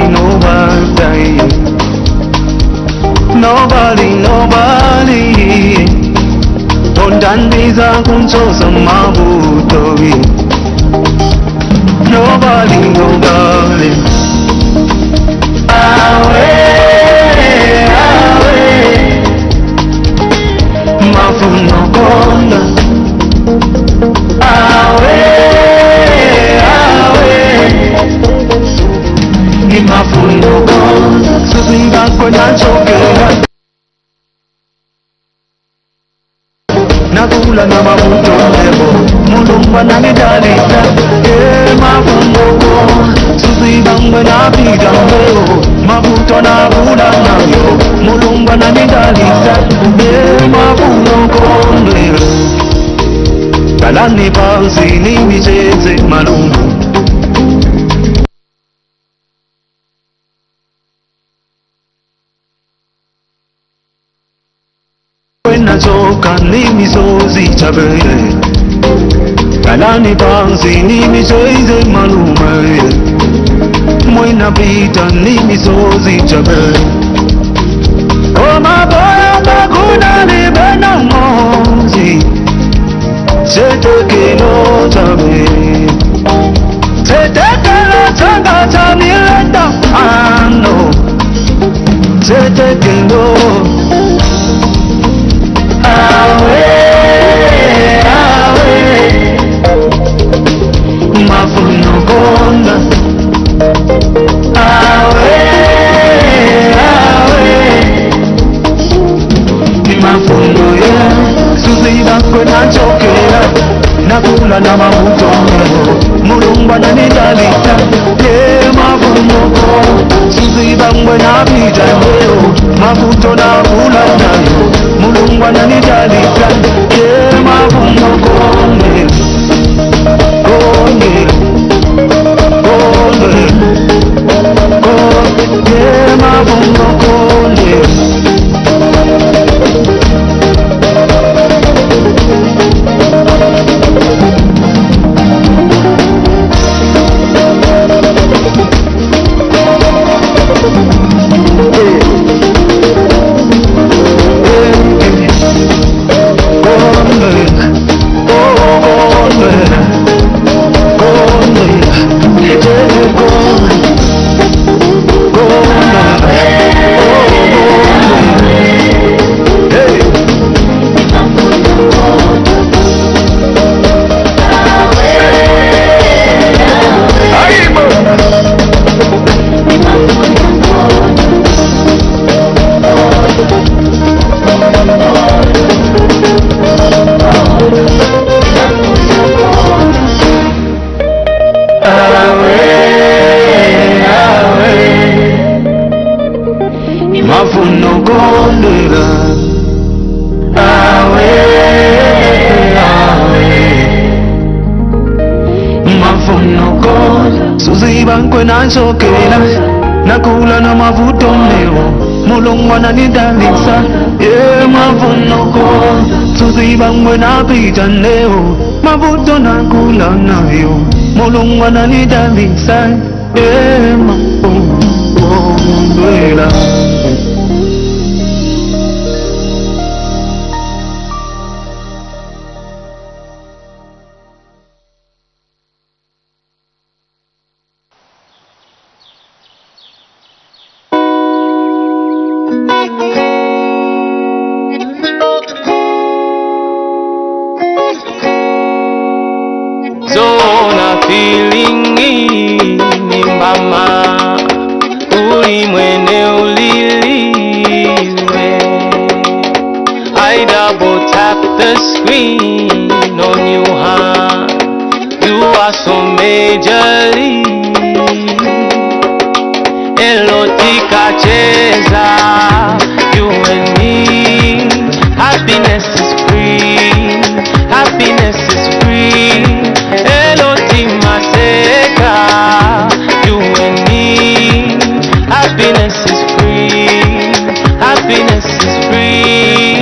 nobody Ondandiza kunchosa mabuto. Nobody Away Mafuno konda Away Mafuno konda Suzinga kwenye chokera Nakula na mabuto lebo mulumba na midalita mafumbo susibangwe na bidambo mabuto na bula nayo mulumba na midalita mafuno konde balani pausi ni micheze malumbu nachoka ni misozi chabele kalani pansi ni misoize malume mwena pita ni misozi chabele maboya makuna ni bena mozi setekelo chabe setekelo changa chamilenda ano setekelo Away Mafuno konda Away Mafuno ya Suziba kwena chokera Nakula na mabuto mulungwa na nidalita ye mavunoko suziba mbwe na pita leo mafuto na kula nayo mulungwa na nidalita ye mavunoko konye ye mavunoko Nansokela nakula na mavuto leo mulungwa na nidalisa ye mavunoko suziba ngwe napita leo mavuto nakula nayo mulungwa na nidalisa ye mavunoko ndwela.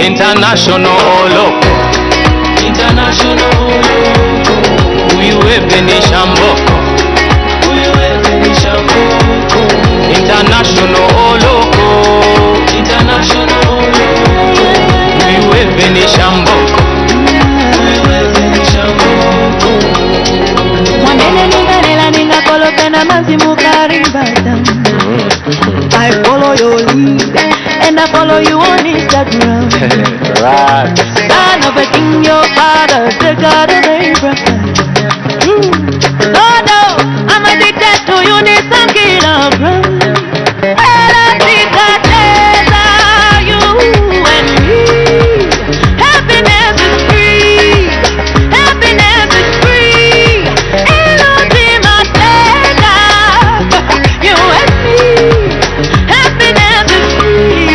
International loco, international loco. Uyu ebeni shamboko, uyu ebeni shamboko. International loco, international loco. Uyu ebeni shamboko, uyu ebeni shamboko. Mwanene ningarela ningakoloka mazimu karimbata. I follow your lead and I follow you on Instagram. Right. I know the king, your father, the God of Abraham. Oh no, I'm addicted to you, need some kilogram. You and me. Happiness is free. Happiness is free. You and me. Happiness is free.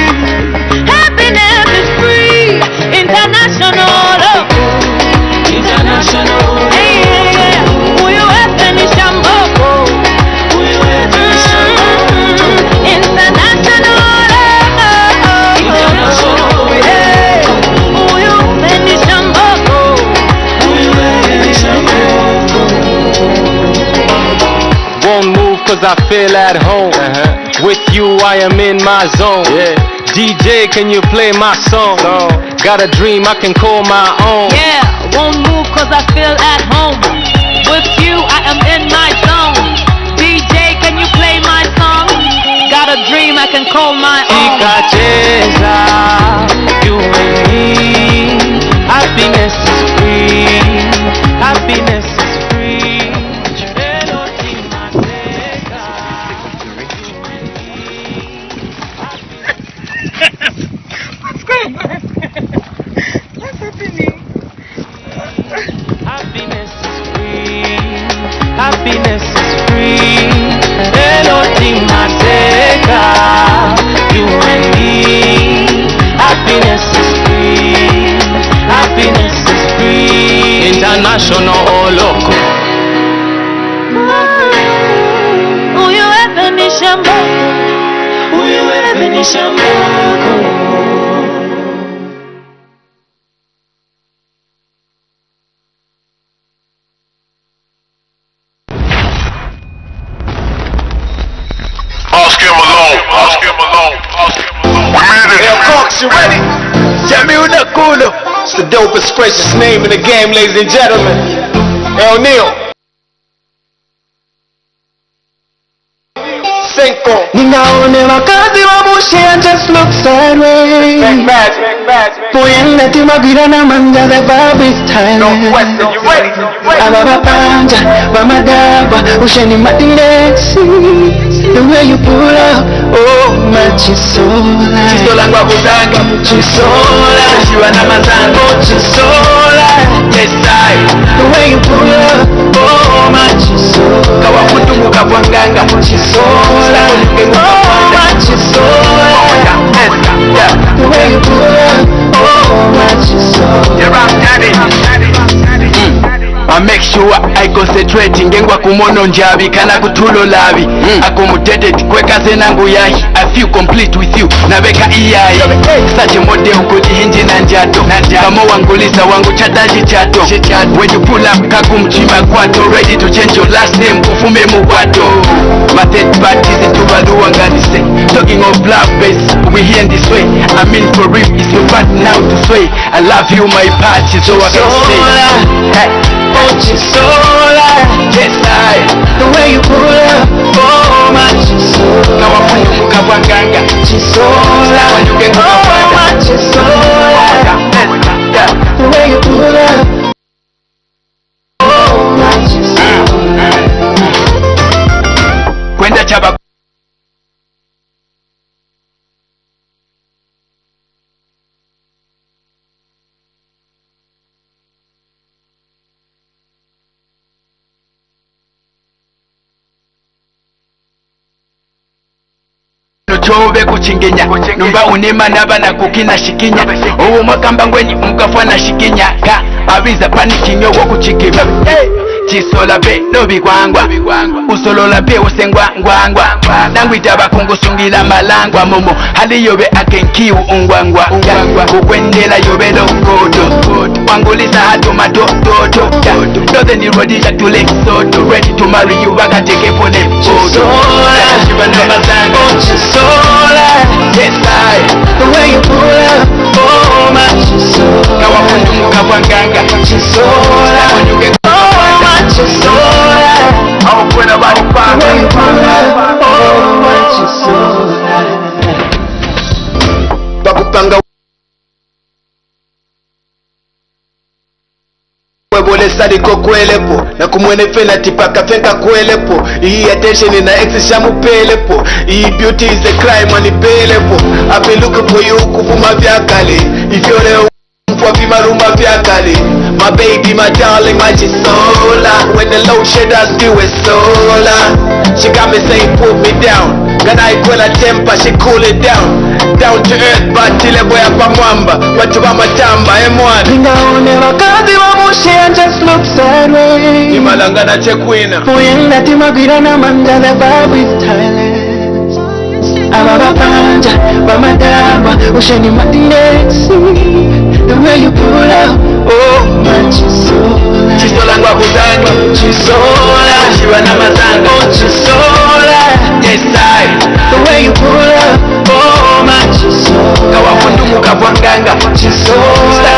Happiness is free. International love. International love. Uyu epeni shamboko. Uyu epeni shamboko. International love. International love. Uyu epeni shamboko. Uyu epeni shamboko. Won't move cause I feel at home. With you I am in my zone. DJ, can you play my song? Got a dream I can call my own. Yeah, won't move cause I feel at home. With you I am in my zone. DJ, can you play my song? Got a dream I can call my own. Ikacheza, you and me. Happiness is free. Happiness is free. What's going on? What's happening? Happiness is free. happiness is free. Anything mateka, you and me. Happiness is free. Happiness is free. International or local. Uyu efe ni shambako. Uyu efe ni shambako. You ready? Tell me who the cooler. It's the dopest, freshest name in the game, ladies and gentlemen. El Neil. Cinco. Ninaone wakazi wa bushi and just look sideways. Make magic. Poyenda timagwira na manja, the vibe is timeless. No question, you ready? Ababapanja, bamadaba, usheni matinesi. The way you pull up, oh machisola. Chisola ngwa kutanga. Chisola. Shiwa na mazango. Chisola. Yes, I. The way you pull up, oh machisola. Kawa kutungu kapwanganga. Chisola. Oh machisola. The way you pull up, oh machisola. You're up, daddy. I make sure I concentrate ngengwa kumono njabi kana kutulo labi accommodated kweka zenangu yahi I feel complete with you nabeka iyai such a model kujihinji na njato kama wangulisa wangu chataji chato when you pull up kakumchima kwato ready to change your last name kufume mugwato my third parties tubaluwa nganise talking of love base we here in this way I mean for real it's your part now to sway I love you my party so I can say hey. Oh, Chisola, yes I. The way you pull up, oh my Chisola. Kawa fundu mukabwanganga. Chisola, oh my Chisola. The way you pull up, oh my Chisola. Kwenda chaba. Chobe kuchingenya numba unema naba na kukina shikinya uwo makamba ngwenyi mukafana shikinya ka abiza panikinyo wo kuchikima chisola be no bigwangwa usolola be usengwa ngwangwa nangwita bakungusungila malangwa momo hali yobe akenkiu ungwangwa kukwendela yobe lokodo wangulisa hatu madododo doze ni rodija tule soto ready to marry you bakateke pone Chisola, Chisola, yes I. The way you pull up, oh my Chisola. Kawa fundu mukabwanganga. Chisola, oh my Chisola. I'm a winner by the The way you pull up, oh my Chisola. Bakupanga webole sadiko kwelepo na kumwene fena tipaka fenka kwelepo iyi attention na exisha mupelepo iyi beauty is a crime anipelepo I've been looking for you kufuma vyakale ifyole mfwa vimaruma vyakale my baby my darling my chisola when the load shed us do it solar she got me saying put me down gana ikwela temper she cool it down to earth but ile boya pa mwamba watu ba matamba emwana Ninaone wakazi wa bushi and just look sideways. Imalanga na chekwina Poyenda timagwira na manja, the vibe is timeless. Ababapanja, bamadaba, usheni matinesi. The way you pull up, oh my Chisola. Chisola ngwa kuzanga. Chisola, shiwa na mazanga. oh Chisola, yes I. The way you pull up, oh my Chisola. Kawa fundu mukabwanganga. Chisola,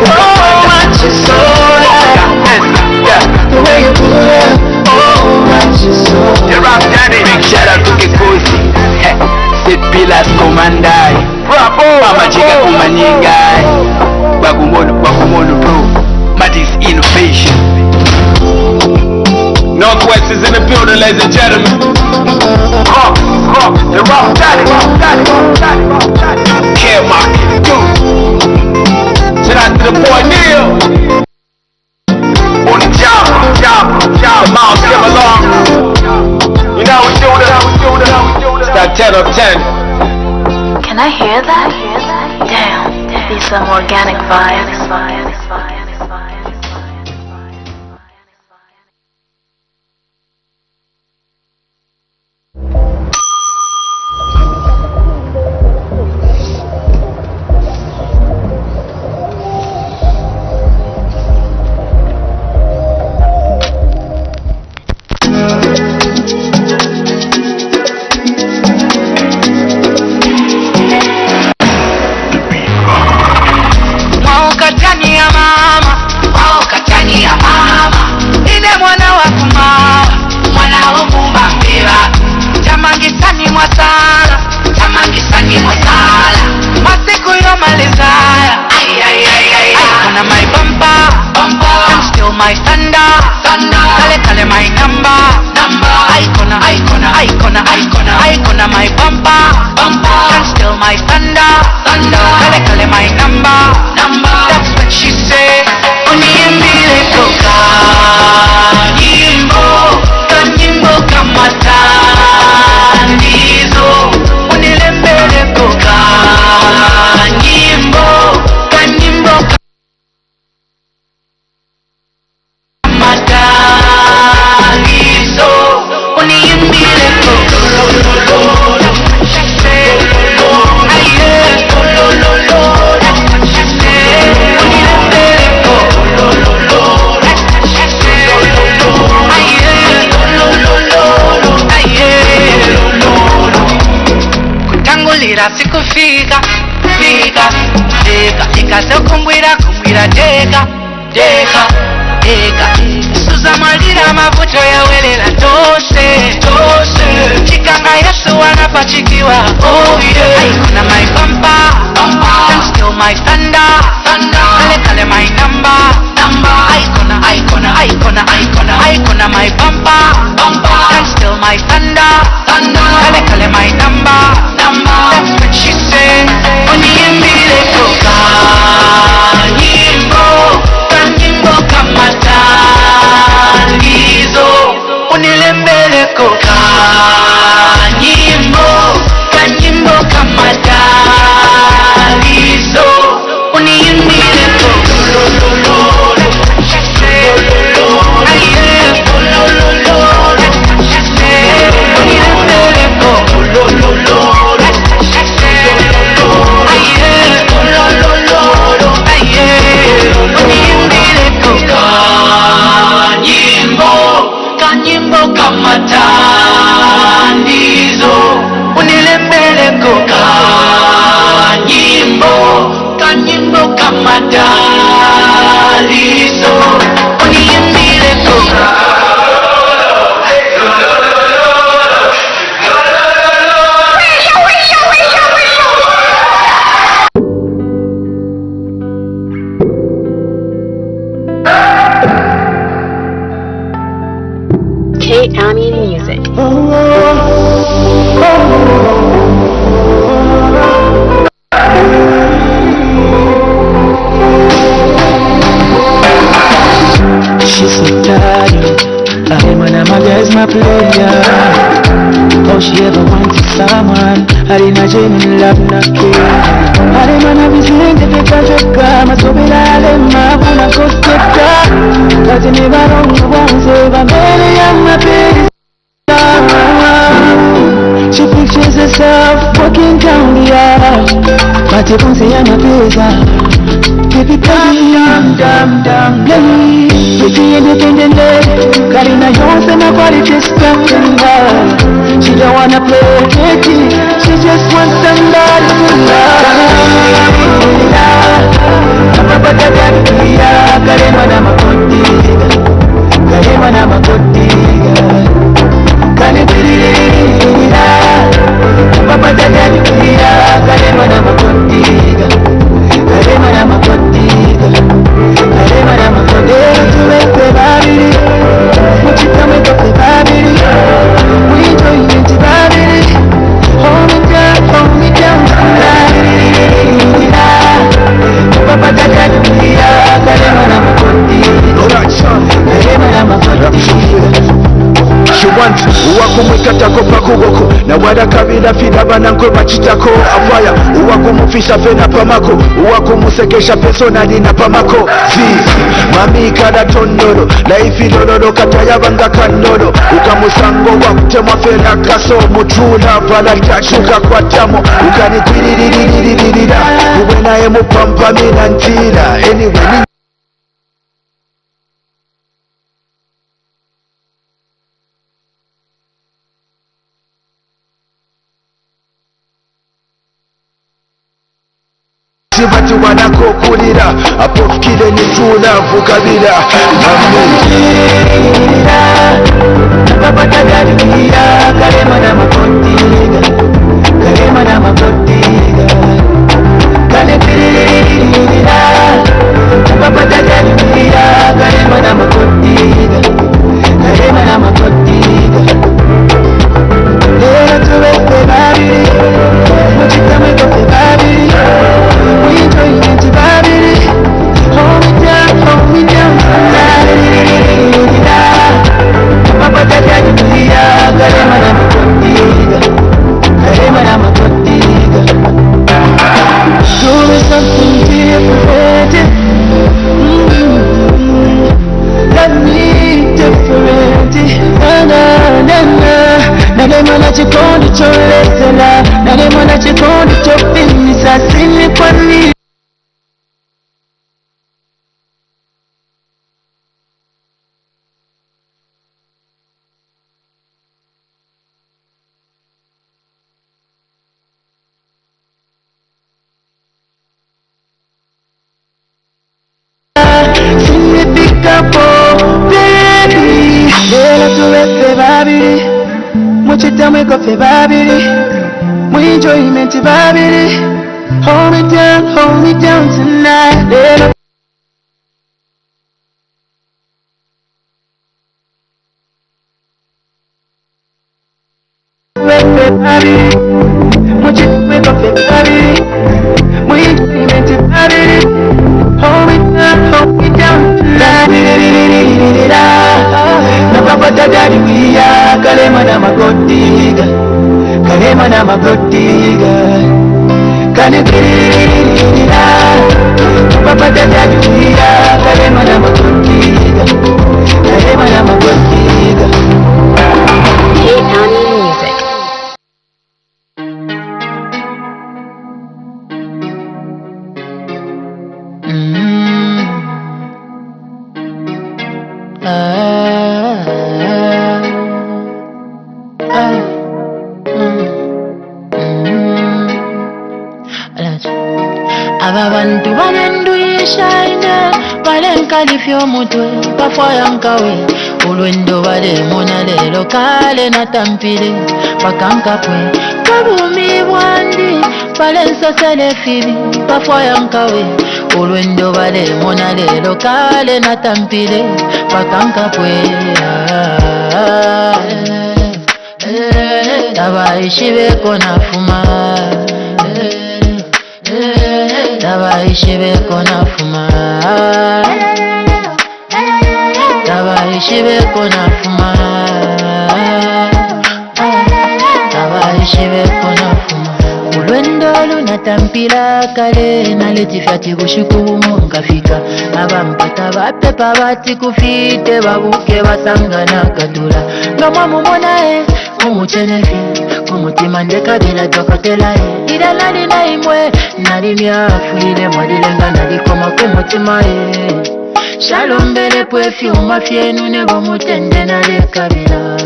oh my Chisola. The way you pull up, oh my Chisola. You're up, daddy. Big shout out to Kikosi. Sit pillars commandai. Mama chica kumaningai. Wakumono bro. Matis innovation. Northwest is in the building, ladies and gentlemen. You're up, daddy. Care market, go. Shout out to the boy Neil. On the job. Miles, come along. 10 of 10. Can I hear that? Damn, be some organic vibes. My thunder, kale my number, icona, my bumper, can steal my thunder, kale my number, that's what she said. Unimbile toka, nyimbo kama tandizo, unilembele toka, nyimbo sikufika ikazokumbwira deka suza malira mavuto yawelela tose chikanga Yesu wanapachikiwa aikona my bumper can steal my thunder kale my number aikona my bumper can steal my thunder kale my number that's what she said. Unimbile toka nyimbo kama tandizo, unilembele koka nyimbo kama tandizo, unimbile toka kama tandizo, unilembele koka nyimbo kama tandizo, unimbile koka. Army music. She's so tired. I'm my guy's my player. Oh, she ever wanted someone. I didn't genuine love not care. I didn't visit the Kajaka. My soul I wanna go step back. But in the wrong ones, I'm my baby. She pictures herself walking down the aisle. But you can't see my face. Baby, damn, pretty independent lady. Karina Jones and nobody just standing there. She don't wanna play pretty. She just wants somebody to love. Karima na makotiga. Kanibirira. Papa dadani kuya. Karima na makotiga. She wants kumwikatako pakuboko na warakabira fina banankwe bachitako afaya uwakumufisha fena pamako uwakumusekesha personali na pamako mamikala tondolo laifilololo katayabanga kandolo ukamusango wakutemwa fena kaso mutula vala tachuka kwa tamo ukanikwiriririra uwe naye mupampamina ntila anyway bati wanakokulira apofukire nitula vukabira kalema na makotiga kanekirira papatajalira kalema na makotiga lero tuwete babiri muchitameko fe babiri hold me down show me something different. Let me different. Nalemana chikondi choletela, nalemana chikondi chopimisa sini kwani. Muchitameko fe babiri, mu enjoyment babiri. Hold me down tonight. Muchitameko fe babiri, mu enjoyment babiri. Hold me down tonight. Napapata dari wia kalema na makotiga kanekirira napapata dari wia kalema na makotiga music. Ababantu balenduyishine balenkalifyo mutwe bafayankawe ulwendo balemona lelo kale natampile bakankapwe kabumi bwandi balensosele fibi bafayankawe ulwendo balemona lelo kale natampile bakankapwe tabaishibeko nafuma tabaishibeko nafuma tabaishibeko nafuma tabaishibeko nafuma ulwendo lunatampila kale naletifyati kushikumu nkafika abampata bapepa bati kufite babuke basangana katula ngamwa mumonae umuchenefi kumutima ndekabila jokotelae ila nali na imwe nali myafuile mwadilenga nalikoma kumutimae shalombele pwefyuma fyenu nebo mutende nalekabila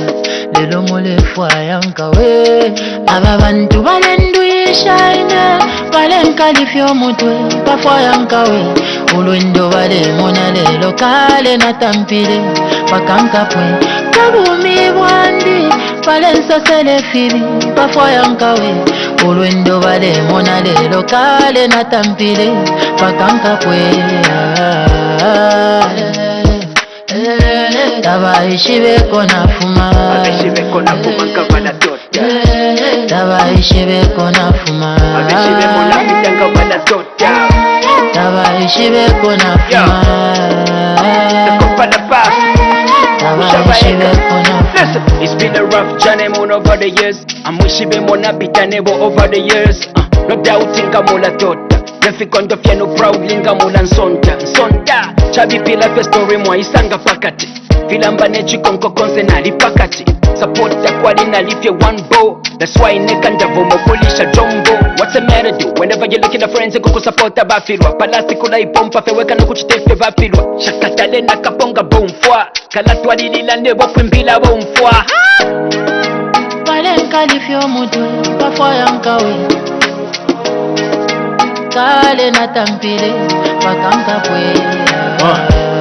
lelo mulefwa yankawe aba bantu balenduyishaine balenkalifyo mutwe bafwa yankawe ulwendo balemona lelo kale natampile bakankapwe kabumi bwandi balensosele fibi bafwa yankawe ulwendo balemona lelo kale natampile bakankapwe tabaishibeko nafuma tabaishibeko nafuma tabaishibeko nafuma tabaishibeko nafuma Listen, it's been a rough journey moon over the years. I'm wishing me more napitanebo over the years. No doubting kamula tota. Nafikondo fiano proudly ngamula nsonta. Nsonta, chabi pila fe story mwa isanga pakati. Filamba nechi konko konse nali pakati. Support kwali nalifye one bow. That's why neka ndavomo kulisha jombo. What's the matter do? Whenever you're looking at friends kuku support bafilwa. Palasi kula ipompa feweka no kuchitefe bafilwa. Shakatale na kaponga bomfwa. Kalatwali lila nebo kwimbila bomfwa. Palenka lifyo mutu pafwa yankawe. Kale na tampile pakanka pwe.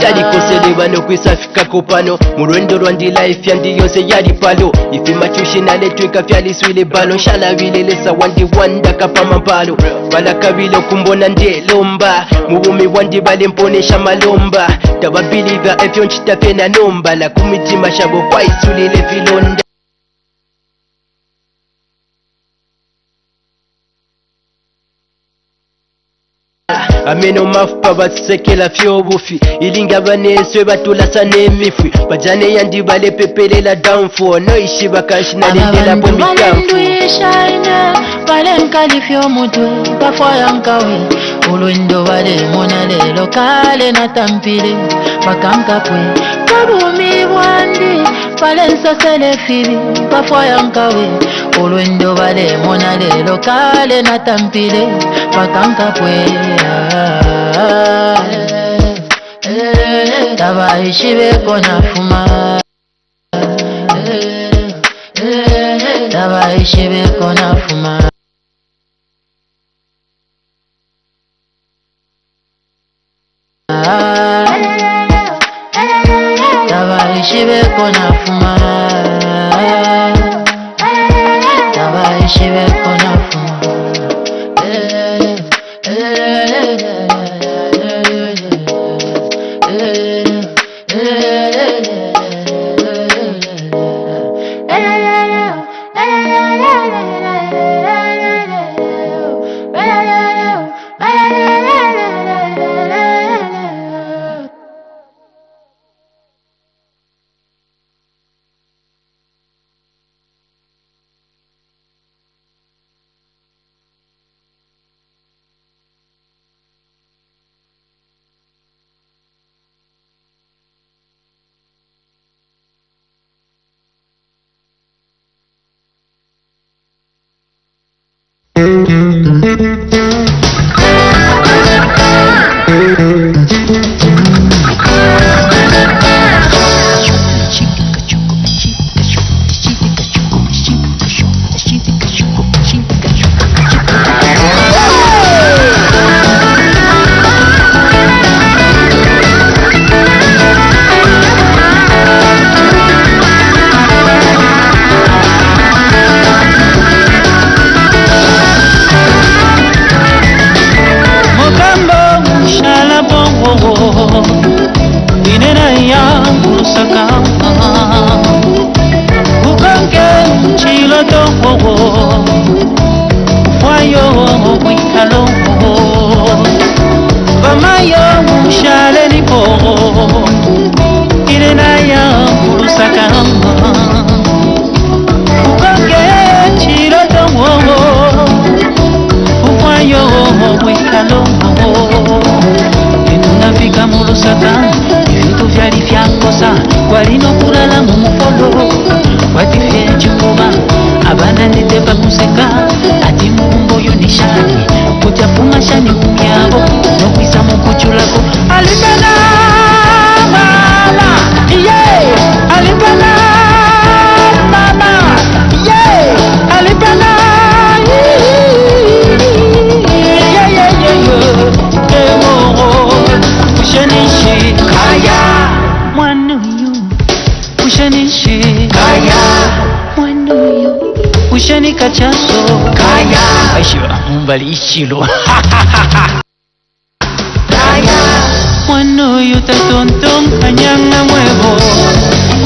Yali kosele bano kwisafika kopano Murwendo rwandi life yandi yonse yali palo Ifi machushi nale twika fyali swile balo Shala wile lesa wandi wanda kapama mpalo Bala kabilo kumbona nde lomba Mubumi wandi bale mponesha malomba Tababiliga efyo nchitafe na nomba La kumitima shabo kwa isulile filonda Ameno mafupa batsekela fyobufi Ilinga baneswe batulasa nemifwi Bajane yandi bale pepelela downfall No ishi bakanshi na lindela po mikamfu Balendu ishaine Balenka lifyo mutu pafwa yankawe Ulwendo bale mona lelo kale na tampile pakanka pwe Kabumi wandi balensa sele fili pafwa yankawe Ulwendo bale mona lelo kale na tampile pakanka pwe Taba ishibe kona fuma Taba ishibe kona fuma Taba ishibe kona fuma Taba ishibe kona fuma Balishilo Wano yuta tonton kanyanga muevo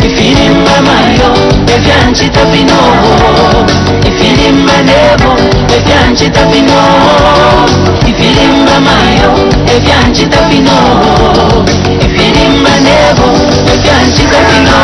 Ifilimba mayo Evianchi tapino Ifilimba nebo Evianchi tapino Ifilimba mayo Evianchi tapino Ifilimba nebo Evianchi tapino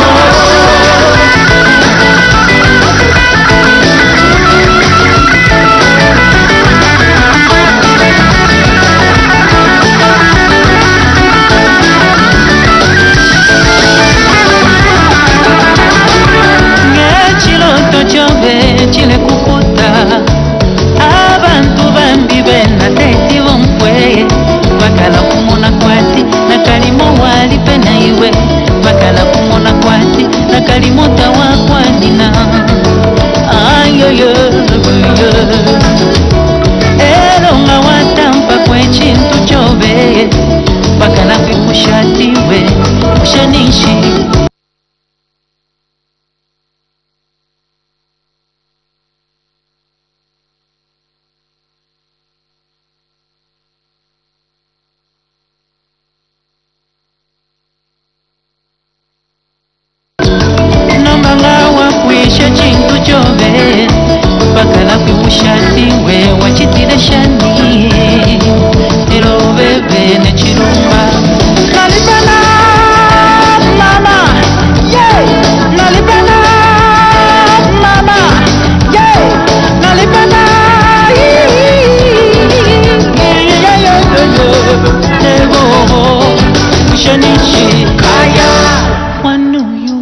One of you,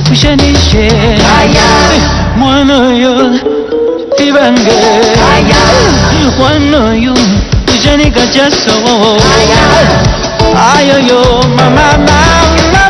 kushanishe. One of you, ibange. One of you, kushanika jaso. Ayo yo, mama, mama.